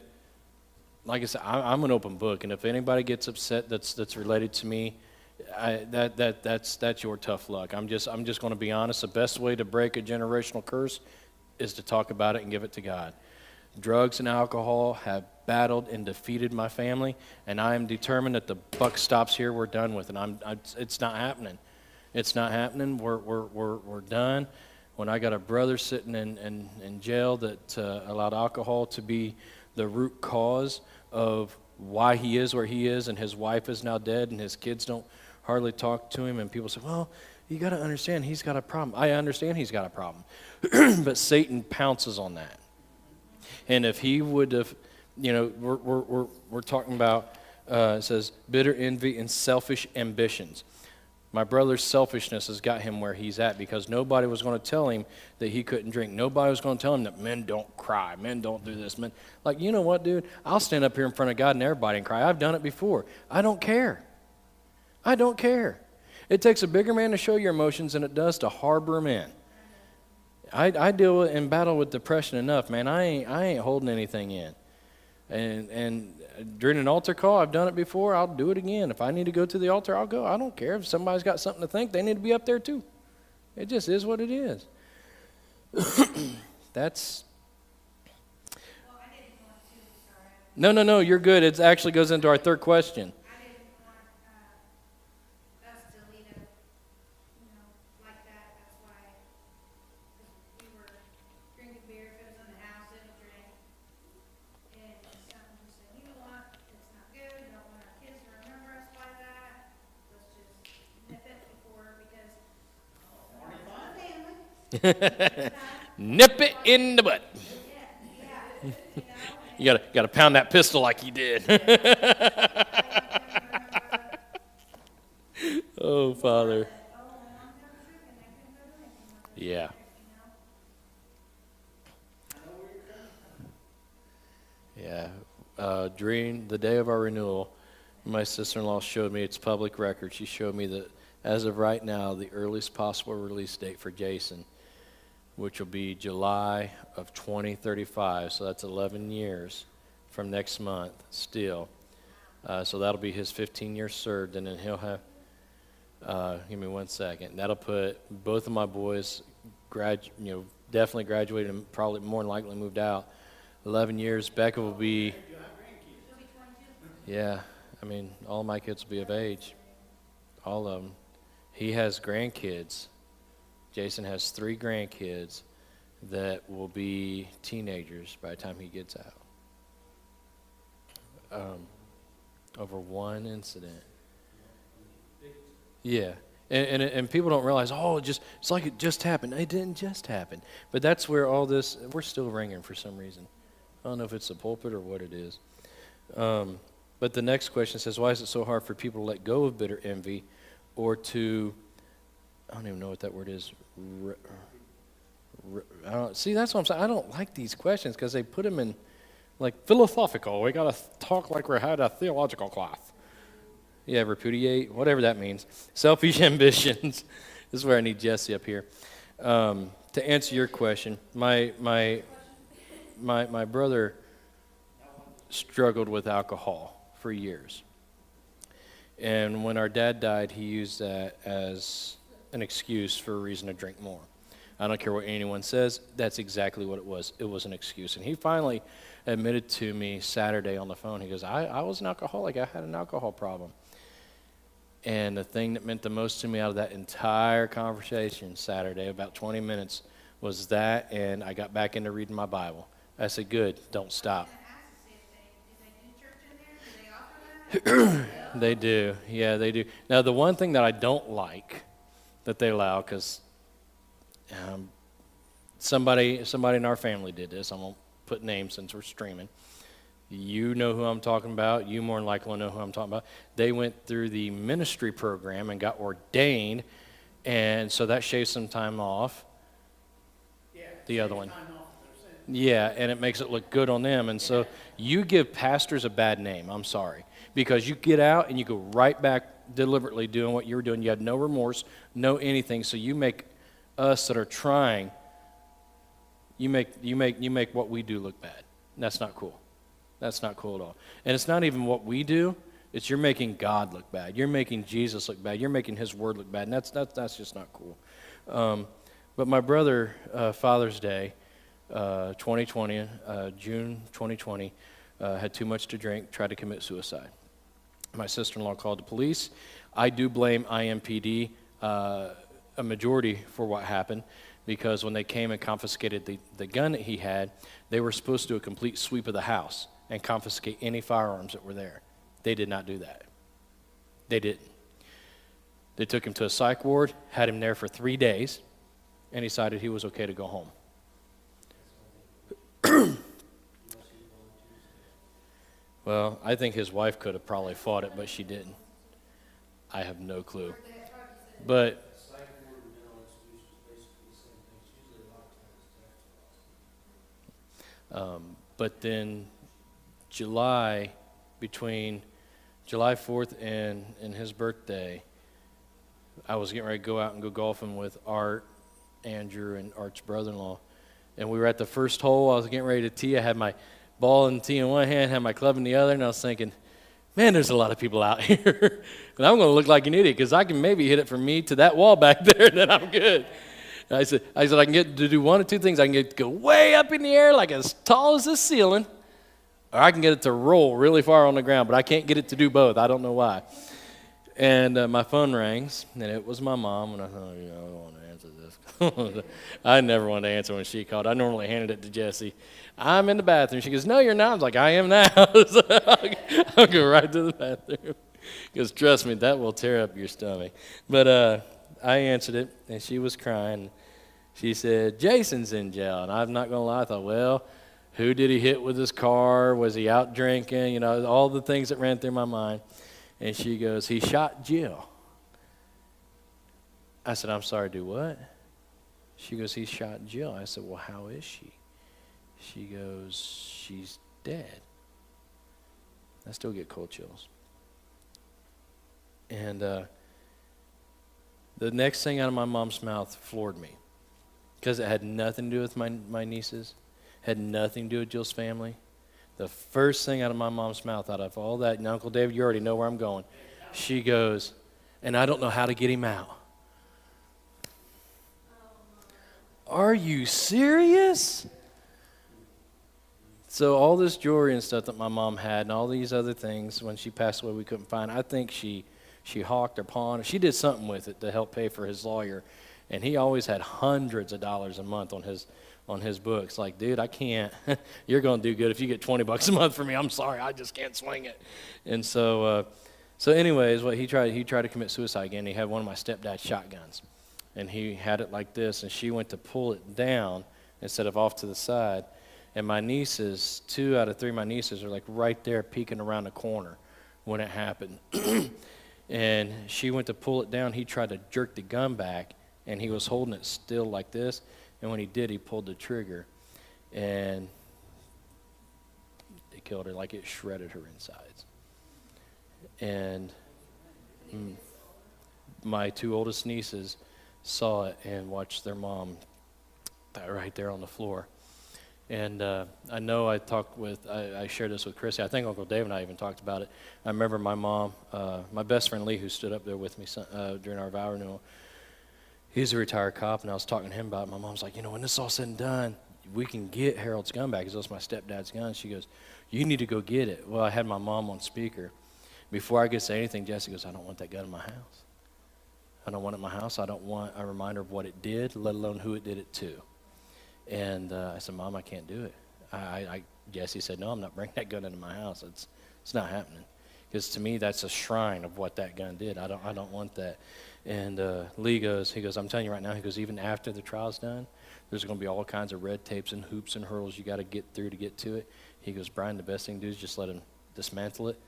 like I said, I'm an open book, and if anybody gets upset that's related to me, that's your tough luck. I'm just going to be honest. The best way to break a generational curse is to talk about it and give it to God. Drugs and alcohol have battled and defeated my family, and I am determined that the buck stops here. We're done with it. It's not happening. It's not happening. We're done. When I got a brother sitting in jail that allowed alcohol to be the root cause of why he is where he is, and his wife is now dead, and his kids don't hardly talk to him, and people say, well, you got to understand he's got a problem. I understand he's got a problem, but Satan pounces on that. And if he would have, we're talking about, it says, bitter envy and selfish ambitions. My brother's selfishness has got him where he's at, because nobody was going to tell him that he couldn't drink. Nobody was going to tell him that men don't cry, men don't do this. Men, like, you know what, dude? I'll stand up here in front of God and everybody and cry. I've done it before. I don't care. I don't care. It takes a bigger man to show your emotions than it does to harbor them in. I deal in battle with depression enough, man. I ain't holding anything in. And during an altar call, I've done it before. I'll do it again. If I need to go to the altar, I'll go. I don't care. If somebody's got something to think, they need to be up there too. It just is what it is. That's. Well, I didn't want to, sorry. No, you're good. It actually goes into our third question. I didn't want us to lead up, like that. That's why, 'cause we were drinking beer. If it was in the house, it would drink. And something just said, you know what, it's not good. We don't want our kids to remember us by that. Nip it in the butt. Yeah, You gotta pound that pistol like he did. Oh, Father. Yeah. Yeah. During the day of our renewal, my sister-in-law showed me, it's public record, she showed me that as of right now, the earliest possible release date for Jason, which will be July of 2035, so that's 11 years from next month still. So that'll be his 15 years served, and then he'll have, give me 1 second, that'll put both of my boys, definitely graduated and probably more than likely moved out. 11 years, Becca will be, yeah, I mean, all my kids will be of age, all of them. He has grandkids. Jason has 3 grandkids that will be teenagers by the time he gets out. Over one incident. Yeah. And people don't realize, it's like it just happened. It didn't just happen. But that's where all this, we're still ringing for some reason. I don't know if it's the pulpit or what it is. But the next question says, why is it so hard for people to let go of bitter envy or to, I don't even know what that word is. See, that's what I'm saying. I don't like these questions because they put them in like philosophical. We got to talk like we're had a theological class. Yeah, repudiate, whatever that means. Selfish ambitions. This is where I need Jesse up here. To answer your question, my brother struggled with alcohol for years. And when our dad died, he used that as an excuse for a reason to drink more. I don't care what anyone says, that's exactly what it was. It was an excuse. And he finally admitted to me Saturday on the phone, he goes, I was an alcoholic, I had an alcohol problem. And the thing that meant the most to me out of that entire conversation Saturday, about 20 minutes, was that, and I got back into reading my Bible. I said, good, don't stop. They do, yeah, they do. Now, the one thing that I don't like that they allow, because somebody in our family did this, I won't put names since we're streaming. You know who I'm talking about. You more than likely know who I'm talking about. They went through the ministry program and got ordained, and so that shaves some time off. Yeah. The other one. Time off, Yeah, and it makes it look good on them. And so you give pastors a bad name, I'm sorry, because you get out and you go right back deliberately doing what you were doing. You had no remorse, no anything. So you make us that are trying, you make what we do look bad. And that's not cool. That's not cool at all. And it's not even what we do. It's you're making God look bad. You're making Jesus look bad. You're making His Word look bad. And that's just not cool. But my brother, Father's Day, 2020, June 2020, had too much to drink, tried to commit suicide. My sister-in-law called the police. I do blame IMPD a majority for what happened, because when they came and confiscated the gun that he had, they were supposed to do a complete sweep of the house and confiscate any firearms that were there. They did not do that. They didn't. They took him to a psych ward, had him there for 3 days, and decided he was okay to go home. Well, I think his wife could have probably fought it, but she didn't. I have no clue. But but then between July 4th and his birthday, I was getting ready to go out and go golfing with Art, Andrew, and Art's brother-in-law. And we were at the first hole. I was getting ready to tee. I had my ball and tee in one hand, had my club in the other, and I was thinking, man, there's a lot of people out here. And I'm going to look like an idiot because I can maybe hit it from me to that wall back there, and then I'm good. And I said I can get to do one of two things. I can get to go way up in the air like as tall as this ceiling, or I can get it to roll really far on the ground, but I can't get it to do both. I don't know why. And my phone rings, and it was my mom, and I thought, I don't want to answer this. I never wanted to answer when she called. I normally handed it to Jesse. I'm in the bathroom. She goes, no, you're not. I was like, I am now. So I'll go right to the bathroom. Because trust me, that will tear up your stomach. But I answered it, and she was crying. She said, Jason's in jail. And I'm not going to lie, I thought, well, who did he hit with his car? Was he out drinking? You know, all the things that ran through my mind. And she goes, he shot Jill. I said, I'm sorry, do what? She goes, he shot Jill. I said, well, how is she? She goes, she's dead. I still get cold chills. And the next thing out of my mom's mouth floored me, because it had nothing to do with my nieces, had nothing to do with Jill's family. The first thing out of my mom's mouth, out of all that, and Uncle David, you already know where I'm going. She goes, and I don't know how to get him out. Are you serious? So all this jewelry and stuff that my mom had and all these other things, when she passed away, we couldn't find. I think she hawked or pawned. She did something with it to help pay for his lawyer. And he always had hundreds of dollars a month on his books. Like, dude, I can't. You're going to do good if you get $20 a month for me. I'm sorry, I just can't swing it. And so anyways, what he tried to commit suicide again. He had one of my stepdad's shotguns. And he had it like this, and she went to pull it down instead of off to the side. And my nieces, 2 out of 3 of my nieces are like right there peeking around the corner when it happened. And she went to pull it down. He tried to jerk the gun back, and he was holding it still like this. And when he did, he pulled the trigger. And it killed her, like it shredded her insides. And my 2 oldest nieces saw it and watched their mom die right there on the floor. And I know I shared this with Chrissy. I think Uncle Dave and I even talked about it. I remember my mom, my best friend Lee, who stood up there with me during our vow renewal, he's a retired cop, and I was talking to him about it. My mom's like, when this is all said and done, we can get Harold's gun back, because that was my stepdad's gun. She goes, you need to go get it. Well, I had my mom on speaker. Before I could say anything, Jesse goes, I don't want that gun in my house. I don't want it in my house. I don't want a reminder of what it did, let alone who it did it to. And I said, Mom, I can't do it. Jesse said, no, I'm not bringing that gun into my house. It's not happening. Because to me, that's a shrine of what that gun did. I don't want that. And Lee goes, I'm telling you right now, he goes, even after the trial's done, there's going to be all kinds of red tapes and hoops and hurdles you got to get through to get to it. He goes, Brian, the best thing to do is just let him dismantle it,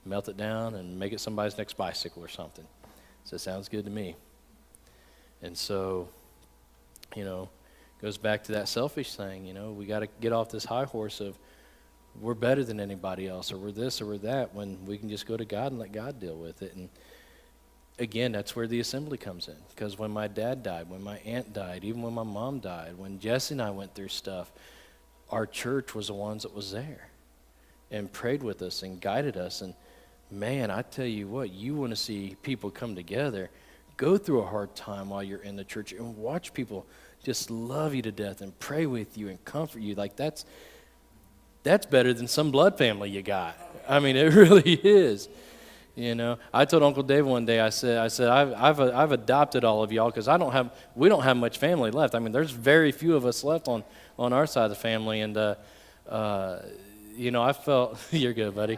melt it down, and make it somebody's next bicycle or something. So it sounds good to me. And so, goes back to that selfish thing, we got to get off this high horse of we're better than anybody else, or we're this or we're that, when we can just go to God and let God deal with it. And again, that's where the assembly comes in. Because when my dad died, when my aunt died, even when my mom died, when Jesse and I went through stuff, our church was the ones that was there and prayed with us and guided us. And man, I tell you what, you want to see people come together, go through a hard time while you're in the church, and watch people just love you to death and pray with you and comfort you. Like that's better than some blood family you got. I mean, it really is. I told Uncle Dave one day, I said I've adopted all of y'all, because we don't have much family left. I mean, there's very few of us left on our side of the family, and I felt you're good, buddy.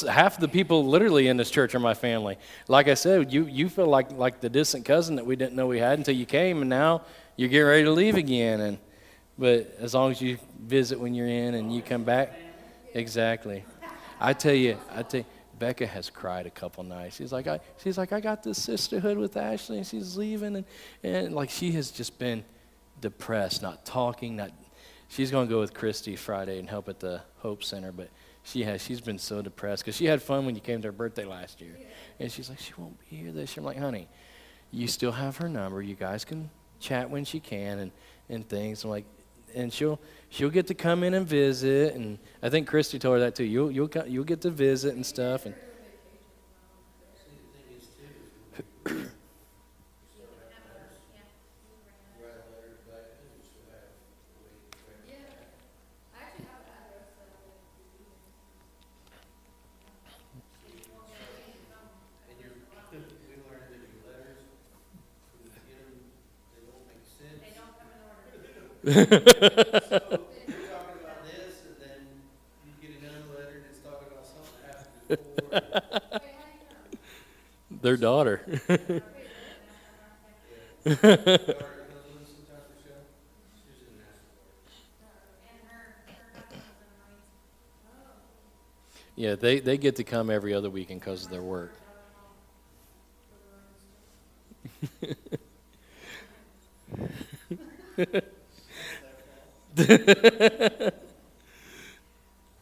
Half of the people literally in this church are my family. Like I said, you feel like the distant cousin that we didn't know we had until you came, and now you're getting ready to leave again. But as long as you visit when you're in and you come back, exactly. I tell you, Becca has cried a couple nights. She's like, I got this sisterhood with Ashley, and she's leaving, and like she has just been depressed, not talking, She's going to go with Christy Friday and help at the Hope Center, but she's been so depressed because she had fun when you came to her birthday last year. And she's like, she won't be here this year. I'm like, honey, you still have her number. You guys can chat when she can and things. I'm like, and she'll get to come in and visit. And I think Christy told her that too. You'll get to visit and stuff. And So you're talking about this, and then you get another letter that's talking about something that happened before. their daughter. Daughter, you know, listen to the show? She was in national. And her husband was an anointed. Yeah, they get to come every other weekend because of their work.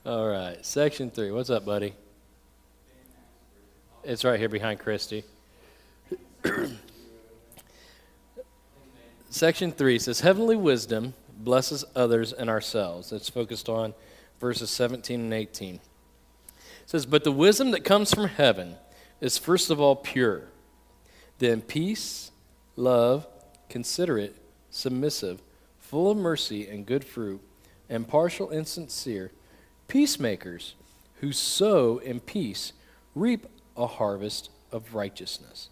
All right, section 3. What's up, buddy? It's right here behind Christy. Section 3 says, heavenly wisdom blesses others and ourselves. It's focused on verses 17 and 18. It says, but the wisdom that comes from heaven is first of all pure, then peace, love, considerate, submissive, full of mercy and good fruit, impartial and sincere, peacemakers who sow in peace reap a harvest of righteousness.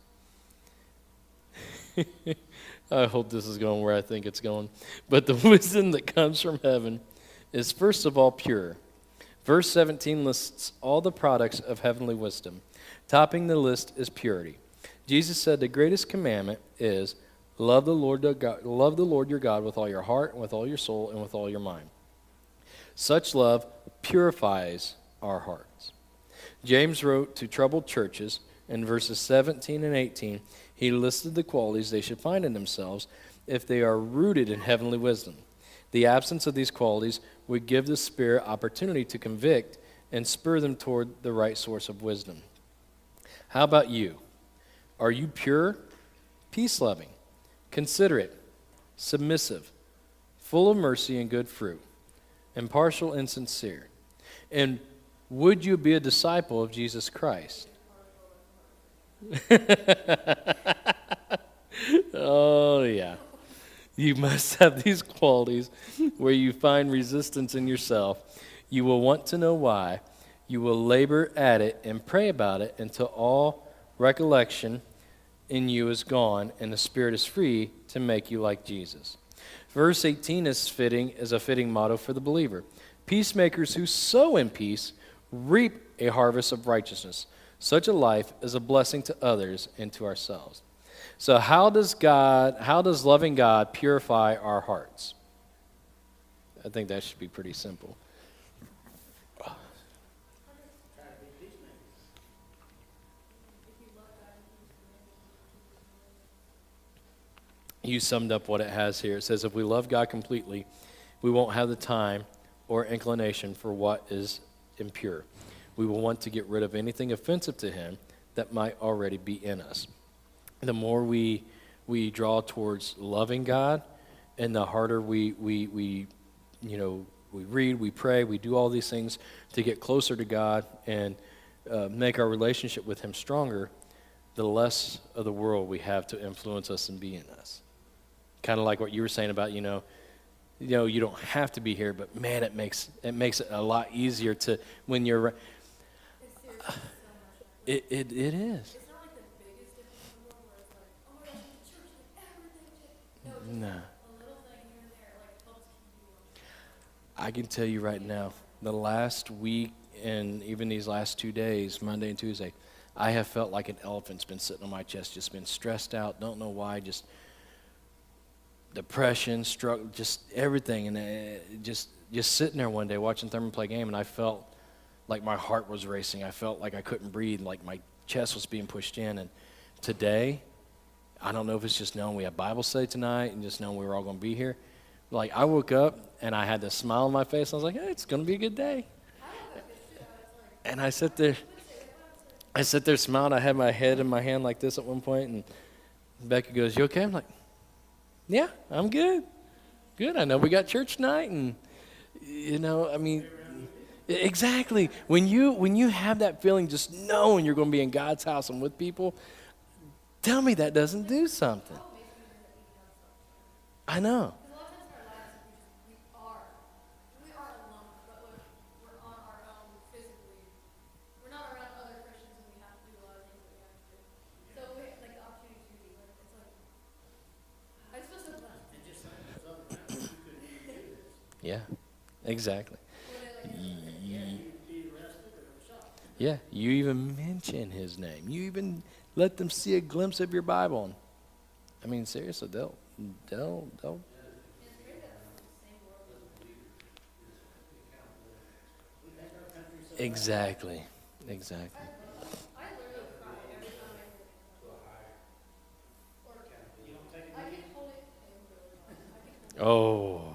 I hope this is going where I think it's going. But the wisdom that comes from heaven is first of all pure. Verse 17 lists all the products of heavenly wisdom. Topping the list is purity. Jesus said the greatest commandment is love the Lord your God with all your heart, and with all your soul, and with all your mind. Such love purifies our hearts. James wrote to troubled churches in verses 17 and 18. He listed the qualities they should find in themselves if they are rooted in heavenly wisdom. The absence of these qualities would give the Spirit opportunity to convict and spur them toward the right source of wisdom. How about you? Are you pure, peace-loving, considerate, submissive, full of mercy and good fruit, impartial and sincere? And would you be a disciple of Jesus Christ? Oh, yeah. You must have these qualities where you find resistance in yourself. You will want to know why. You will labor at it and pray about it until all recollection in you is gone and the Spirit is free to make you like Jesus. Verse 18 is a fitting motto for the believer. Peacemakers who sow in peace reap a harvest of righteousness. Such a life is a blessing to others and to ourselves. So how does loving God purify our hearts? I think that should be pretty simple. Try to be peacemakers. You summed up what it has here. It says if we love God completely, we won't have the time or inclination for what is impure. We will want to get rid of anything offensive to Him that might already be in us. The more we draw towards loving God, and the harder we read, we pray, we do all these things to get closer to God and make our relationship with Him stronger, the less of the world we have to influence us and be in us. Kind of like what you were saying about, you don't have to be here, but man, it makes it a lot easier to when you're. It's seriously so much. It is. It's not like the biggest difference in the world where it's like, oh my gosh, the church, like everything changed. No, just No. a little thing here and there, like helps keep you. I can tell you right now, the last week and even these last 2 days, Monday and Tuesday, I have felt like an elephant's been sitting on my chest, just been stressed out, don't know why, just depression, struggle, just everything. And just sitting there one day watching Thurman play a game, and I felt like my heart was racing. I felt like I couldn't breathe, like my chest was being pushed in. And today, I don't know if it's just knowing we have Bible study tonight and just knowing we were all going to be here. Like, I woke up, and I had this smile on my face. I was like, hey, it's going to be a good day. And I sit there smiling. I had my head in my hand like this at one point, and Becky goes, you okay? I'm like, yeah, I'm good. Good. I know we got church tonight, and, exactly. When you have that feeling, just knowing you're going to be in God's house and with people, tell me that doesn't do something. I know. Because a lot of times in our lives, we are alone, but we're on our own physically. We're not around other Christians, and we have to do a lot of things that we have to do. So we like the opportunity to be like, it's like, I just feel so blessed. And just like those other times, you couldn't even do this. Yeah, exactly. You'd be arrested or shot. Yeah, you even mention His name. You even let them see a glimpse of your Bible. I mean, seriously, they'll It's great that it's the same world. We think our country's so bad. exactly. I literally cry every time I hear it. Or, You don't take it I with you? can hold it in really hard. I can hold Oh,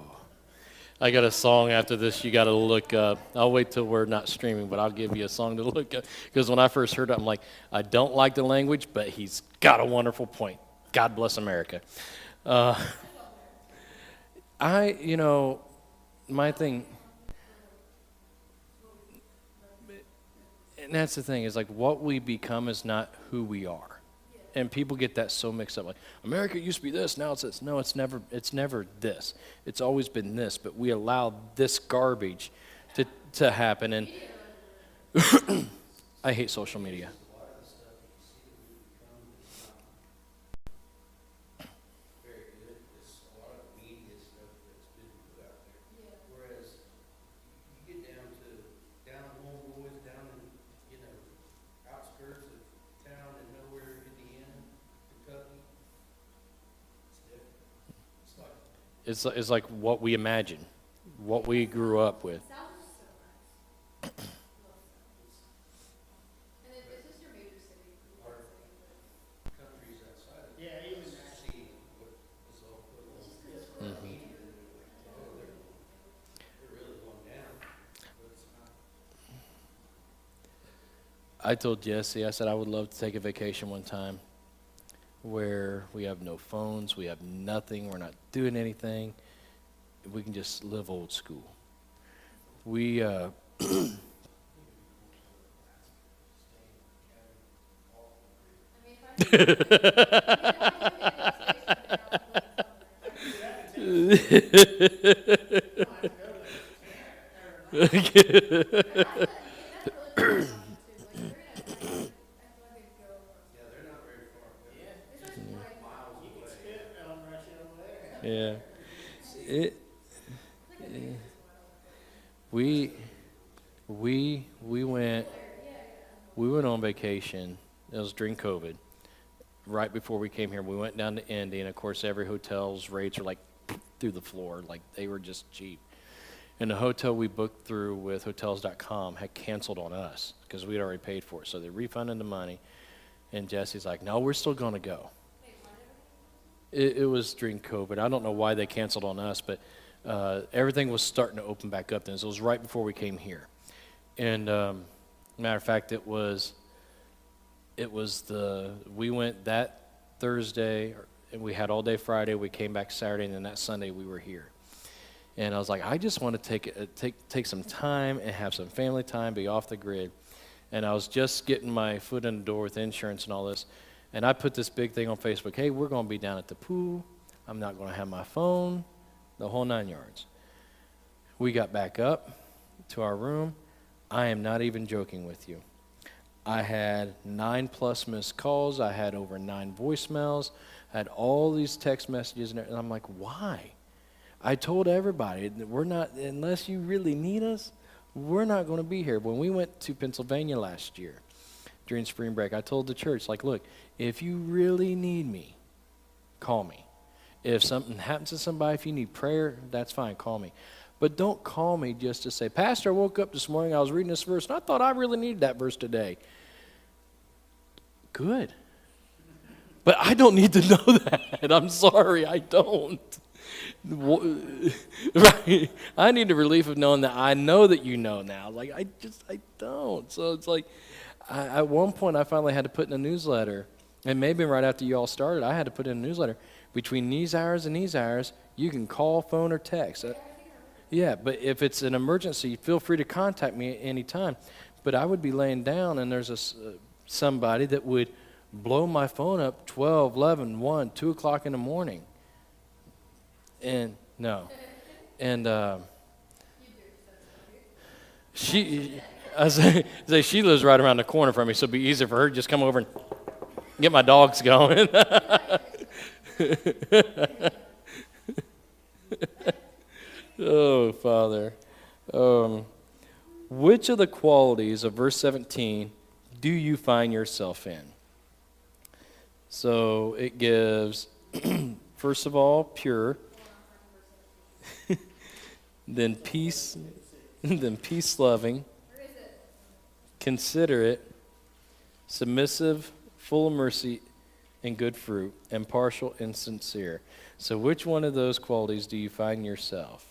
I got a song after this you got to look up. I'll wait till we're not streaming, but I'll give you a song to look up. Because when I first heard it, I'm like, I don't like the language, but he's got a wonderful point. God bless America. Uh, my thing, and that's the thing, is like what we become is not who we are. And people get that so mixed up. Like, America used to be this, now it's this. No, it's never this. It's always been this, but we allow this garbage to happen. And I hate social media. A lot of the stuff that you see that we become is not very good. It's a lot of media stuff that's been put out there. Yeah. Whereas you get down home boys, down in, outskirts of town and nowhere, Indiana, Kentucky, it's different. It's like, It's like what we imagine, what we grew up with. South is so nice. Love South. And is this your major city? Our countries outside of Yeah, even that. see what is all put on. Mhm. Oh, they're really going down, but it's not. I told Jesse, I said I would love to take a vacation one time where we have no phones, we have nothing, we're not doing anything. We can just live old school. We, I mean, if I live in the States, I I have to go to Canada. Yeah, they're not very far. Miles You can away. spit on Russia over there. yeah. We went on vacation. It was during COVID. Right before we came here, we went down to Indy, and of course, every hotel's rates are like through the floor, like they were just cheap. And the hotel we booked through with Hotels.com had canceled on us because we'd already paid for it. So they refunded the money, and Jesse's like, "No, we're still going to go." It was during COVID. I don't know why they canceled on us, but everything was starting to open back up then. So it was right before we came here. And matter of fact, we went that Thursday, and we had all day Friday. We came back Saturday, and then that Sunday we were here. And I was like, I just want to take some time and have some family time, be off the grid. And I was just getting my foot in the door with insurance and all this. And I put this big thing on Facebook, hey, we're going to be down at the pool. I'm not going to have my phone, the whole 9 yards. We got back up to our room. I am not even joking with you. I had 9+ missed calls. I had over 9 voicemails. I had all these text messages, and I'm like, why? I told everybody, we're not, unless you really need us, we're not going to be here. When we went to Pennsylvania last year during spring break, I told the church, like, look, if you really need me, call me. If something happens to somebody, if you need prayer, that's fine, call me. But don't call me just to say, Pastor, I woke up this morning, I was reading this verse, and I thought I really needed that verse today. Good. But I don't need to know that. I'm sorry, I don't. Right? I need the relief of knowing that I know that you know now. Like, I don't. So it's like, at one point, I finally had to put in a newsletter, and maybe right after you all started, I had to put in a newsletter. Between these hours and these hours, you can call, phone, or text. Yeah, but if it's an emergency, feel free to contact me at any time. But I would be laying down, and there's somebody that would blow my phone up 12, 11, 1, 2 o'clock in the morning. And no. And I say she lives right around the corner from me, so it'd be easier for her to just come over and get my dogs going. Oh, Father. Which of the qualities of verse 17 do you find yourself in? So it gives First of all, pure, then peace, then peace-loving, Where is it? considerate, submissive, full of mercy and good fruit, impartial and sincere. So which one of those qualities do you find yourself?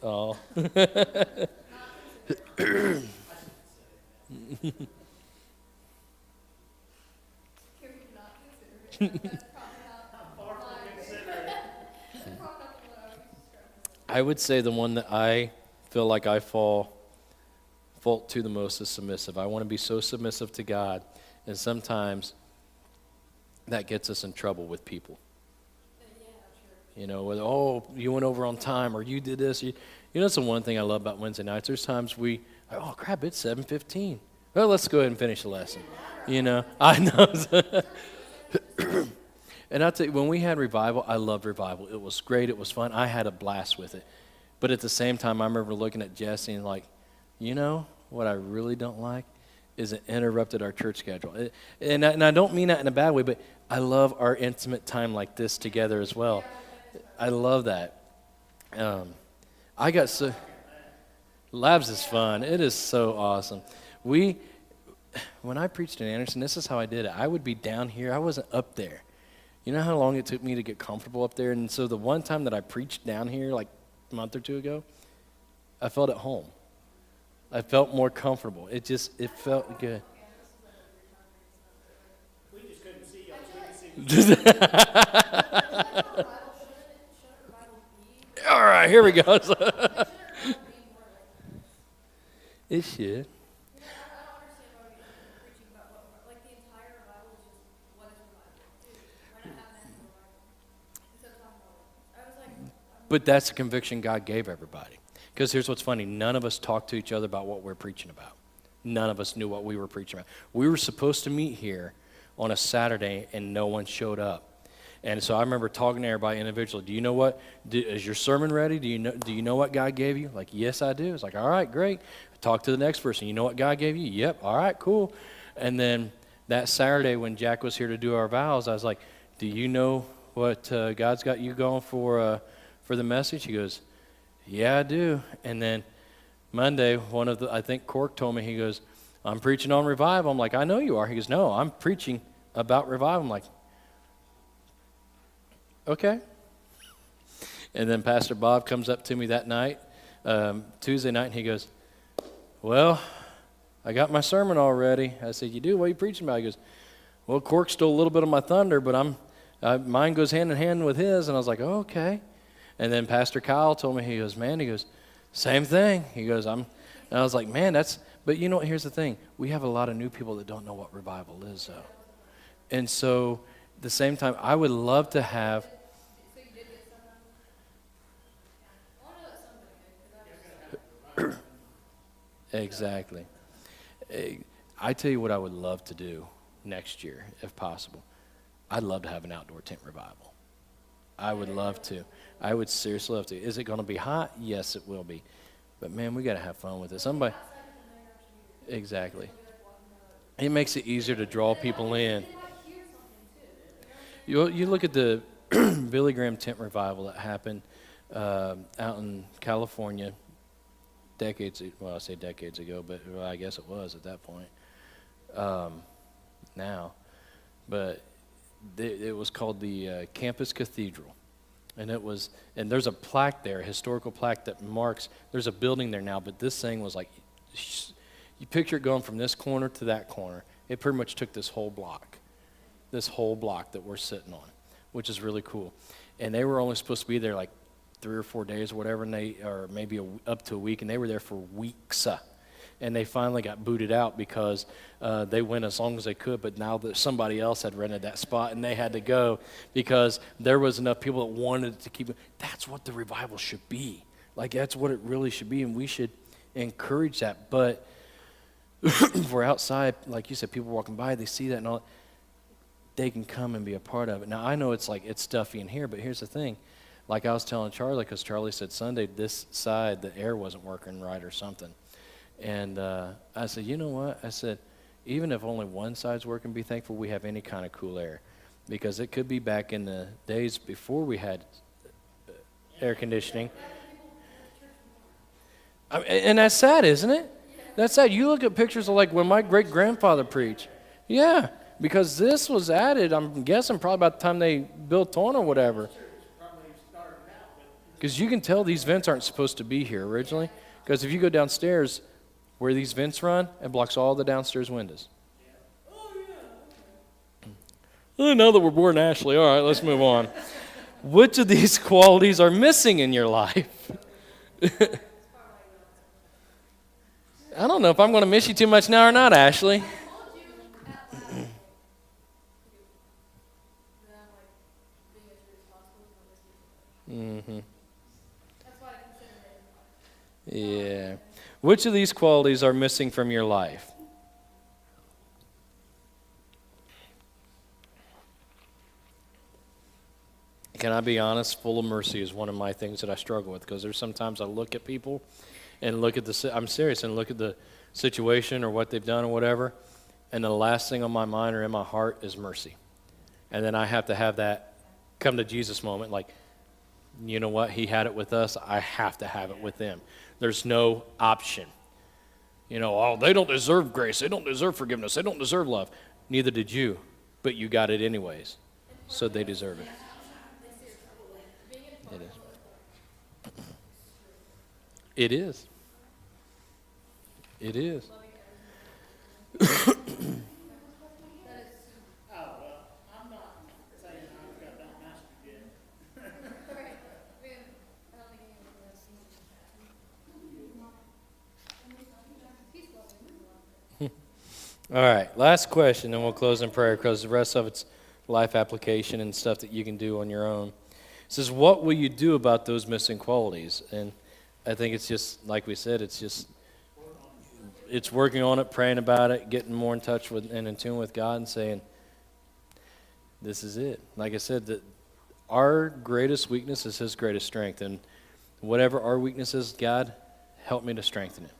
Oh. Can we not consider it? That's probably not Far from mine. considerate. That's probably not the one I would use to describe myself. I would say the one that I feel like I fault to the most is submissive. I want to be so submissive to God, and sometimes that gets us in trouble with people. Yeah, sure. You know, whether, oh, you went over on time, or you did this. You know, that's the one thing I love about Wednesday nights. There's times oh, crap, it's 7:15. Well, let's go ahead and finish the lesson. You know, I know. And I'll tell you, when we had revival, I loved revival. It was great. It was fun. I had a blast with it. But at the same time, I remember looking at Jesse and like, you know, what I really don't like is it interrupted our church schedule. And I don't mean that in a bad way, but I love our intimate time like this together as well. I love that. I got so... Labs is fun. It is so awesome. When I preached in Anderson, this is how I did it. I would be down here. I wasn't up there. You know how long it took me to get comfortable up there? And so the one time that I preached down here, like a month or two ago, I felt at home. I felt more comfortable. It felt good. We just couldn't see y'all. We could see All right, here we go. It should. I don't understand why we keep preaching about what, like, the entire Bible is just, what is revival? Dude, why not have an actual revival? Instead of talking about it. I was like, But that's the conviction God gave everybody. Because here's what's funny. None of us talked to each other about what we're preaching about. None of us knew what we were preaching about. We were supposed to meet here on a Saturday, and no one showed up. And so I remember talking to everybody individually. Do you know what? Is your sermon ready? Do you know what God gave you? Like, yes, I do. It's like, all right, great. Talk to the next person. You know what God gave you? Yep. All right, cool. And then that Saturday when Jack was here to do our vows, I was like, do you know what God's got you going for the message? He goes, yeah, I do. And then Monday, I think Cork told me, he goes, I'm preaching on revival. I'm like, I know you are. He goes, no, I'm preaching about revival. I'm like, okay. And then Pastor Bob comes up to me that night, Tuesday night, and he goes, well, I got my sermon all ready. I said, you do? What are you preaching about? He goes, well, Cork stole a little bit of my thunder, but mine goes hand in hand with his. And I was like, oh, okay. And then Pastor Kyle told me, he goes, same thing. He goes, and I was like, man, but you know what, here's the thing. We have a lot of new people that don't know what revival is, though. And so at the same time, I would love to have. so you did get some of them? I want to know that somebody did, because I was Exactly. I tell you what I would love to do next year, if possible. I'd love to have an outdoor tent revival. I would love to. I would seriously love to. Is it going to be hot? Yes, it will be. But man, we got to have fun with it. Somebody. Exactly. It makes it easier to draw people in. You look at the Billy Graham tent revival that happened out in California. I say decades ago, but I guess it was at that point now. But it was called the Campus Cathedral. And there's a plaque there, a historical plaque that marks, there's a building there now, but this thing was like, you picture it going from this corner to that corner. It pretty much took this whole block that we're sitting on, which is really cool. And they were only supposed to be there like 3 or 4 days or whatever, or maybe up to a week, and they were there for weeks. And they finally got booted out because they went as long as they could, but now that somebody else had rented that spot and they had to go because there was enough people that wanted to keep it. That's what the revival should be. Like, that's what it really should be, and we should encourage that. But if we're outside, like you said, people walking by, they see that and all, they can come and be a part of it. Now, I know it's stuffy in here, but here's the thing. Like I was telling Charlie, because Charlie said Sunday, this side, the air wasn't working right or something. And I said, you know what? I said, even if only one side's working, be thankful we have any kind of cool air. because it could be back in the days before we had air conditioning. And that's sad, isn't it? That's sad. You look at pictures of like when my great-grandfather preached. Yeah, because this was added, I'm guessing, probably about the time they built on or whatever. Probably started out with, Because you can tell these vents aren't supposed to be here originally. Because if you go downstairs, where these vents run, it blocks all the downstairs windows. Now that we're bored, Ashley, all right, let's move on. Which of these qualities are missing in your life? I don't know if I'm going to miss you too much now or not, Ashley. Mm-hmm. Yeah. Which of these qualities are missing from your life? Can I be honest? Full of mercy is one of my things that I struggle with, because there's sometimes I look at people and look at I'm serious, and look at the situation or what they've done or whatever, and the last thing on my mind or in my heart is mercy. And then I have to have that come to Jesus moment, like, you know what? He had it with us. I have to have it with them. There's no option. You know, oh, they don't deserve grace. They don't deserve forgiveness. They don't deserve love. Neither did you, but you got it anyways. So they deserve it. It is. It is. It is. oh, well, I'm not saying I've got that mastered yet. All right, last question, and we'll close in prayer, because the rest of it's life application and stuff that you can do on your own. It says, what will you do about those missing qualities? And I think it's just, like we said, it's working on it, praying about it, getting more in touch with and in tune with God, and saying, this is it. Like I said, that our greatest weakness is His greatest strength, and whatever our weakness is, God, help me to strengthen it.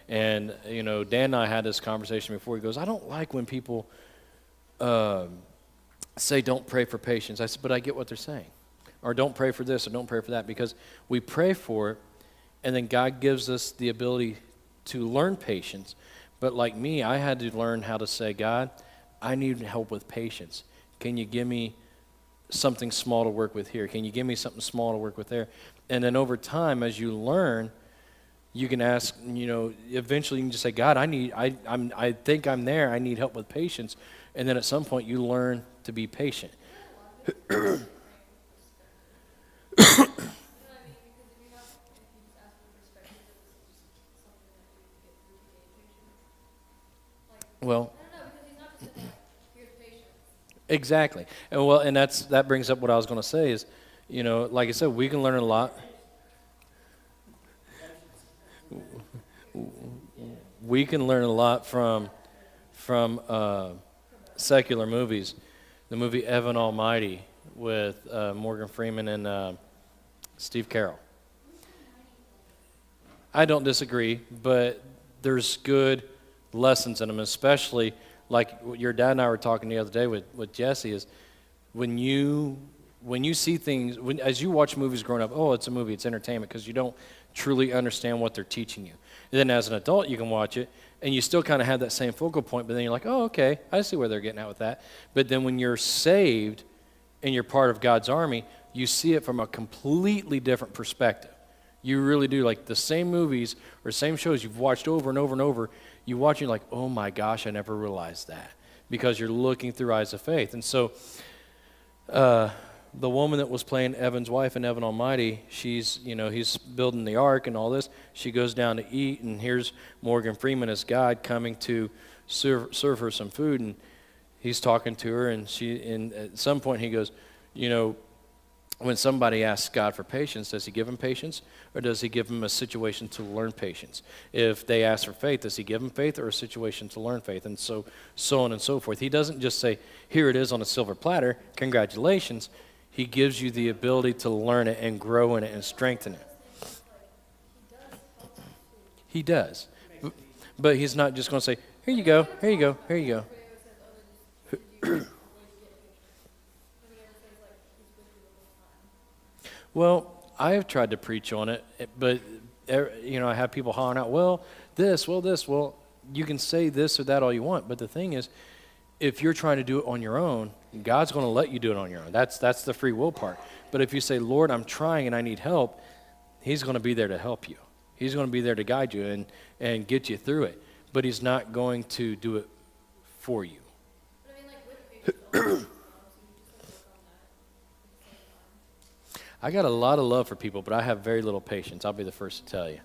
And, you know, Dan and I had this conversation before. He goes, I don't like when people say don't pray for patience. I said, but I get what they're saying. Or don't pray for this or don't pray for that, because we pray for it, and then God gives us the ability to learn patience. But like me, I had to learn how to say, God, I need help with patience. Can you give me something small to work with here? Can you give me something small to work with there? And then over time, as you learn, you can ask, you know, eventually you can just say, God, I think I'm there. I need help with patience. And then at some point you learn to be patient. Well, exactly. And that brings up what I was going to say is, you know, like I said, we can learn a lot. We can learn a lot from secular movies. The movie Evan Almighty with Morgan Freeman and Steve Carell. I don't disagree, but there's good lessons in them, especially like your dad and I were talking the other day with Jesse, is when you see things, as you watch movies growing up, oh, it's a movie, it's entertainment, because you don't truly understand what they're teaching you. And then as an adult, you can watch it, and you still kind of have that same focal point, but then you're like, oh, okay, I see where they're getting at with that. But then when you're saved and you're part of God's army, you see it from a completely different perspective. You really do. Like the same movies or same shows you've watched over and over and over, you watch and you're like, oh my gosh, I never realized that, because you're looking through eyes of faith. And so the woman that was playing Evan's wife in Evan Almighty, he's building the ark and all this. She goes down to eat, and here's Morgan Freeman as God coming to serve her some food, and he's talking to her, and at some point he goes, you know, when somebody asks God for patience, does He give them patience, or does He give them a situation to learn patience? If they ask for faith, does He give them faith or a situation to learn faith? And so on and so forth. He doesn't just say, here it is on a silver platter, congratulations. He gives you the ability to learn it and grow in it and strengthen it. He does. But He's not just going to say, here you go, here you go, here you go. Well, I have tried to preach on it, but I have people hollering out, well, this. Well, you can say this or that all you want, but the thing is, if you're trying to do it on your own, God's going to let you do it on your own. That's the free will part. But if you say, Lord, I'm trying and I need help, He's going to be there to help you. He's going to be there to guide you and get you through it. But He's not going to do it for you. But I mean, like, with patience, also, so you just, like, work on that at the same time. I got a lot of love for people, but I have very little patience. I'll be the first to tell you.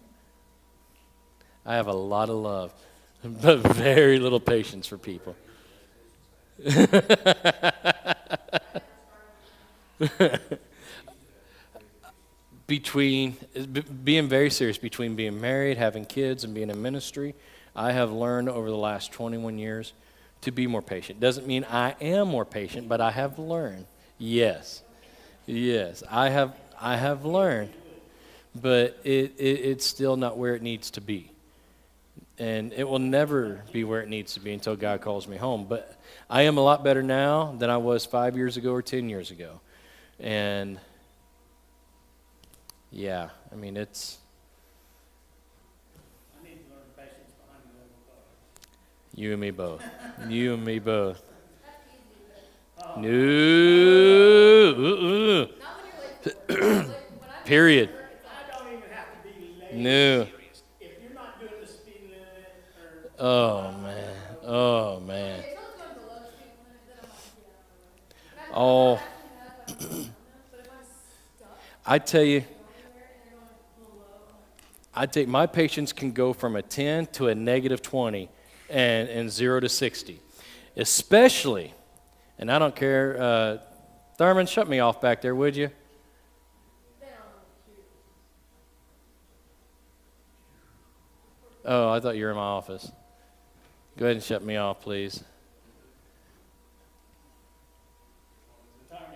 I have a lot of love, but very little patience for people. Being very serious, between being married, having kids, and being in ministry, I have learned over the last 21 years to be more patient. Doesn't mean I am more patient, but I have learned. Yes, I have learned, but it's still not where it needs to be. And it will never be where it needs to be until God calls me home. But I am a lot better now than I was 5 years ago or 10 years ago. And, yeah, I mean, it's... I need to learn patience behind the wheel of the car. You and me both. You and me both. That's easy, but No. not when you're late for work. Like, when I'm Period. late for work, it's like, I don't even have to be late. No. If you're not doing the speed limit or. Oh, man. Oh, man. okay, someone's going below the speed limit, then I'm like, get out of the way. But Oh. I'm actually not if I'm not, but if I'm stuck I tell you, going anywhere and they're going below, my patience can go from a 10 to a negative 20 and 0 to 60. Especially, and I don't care, Thurman, shut me off back there, would you? they don't shoot. Oh, I thought you were in my office. Go ahead and shut me off, please.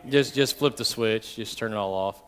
Just flip the switch. Just turn it all off.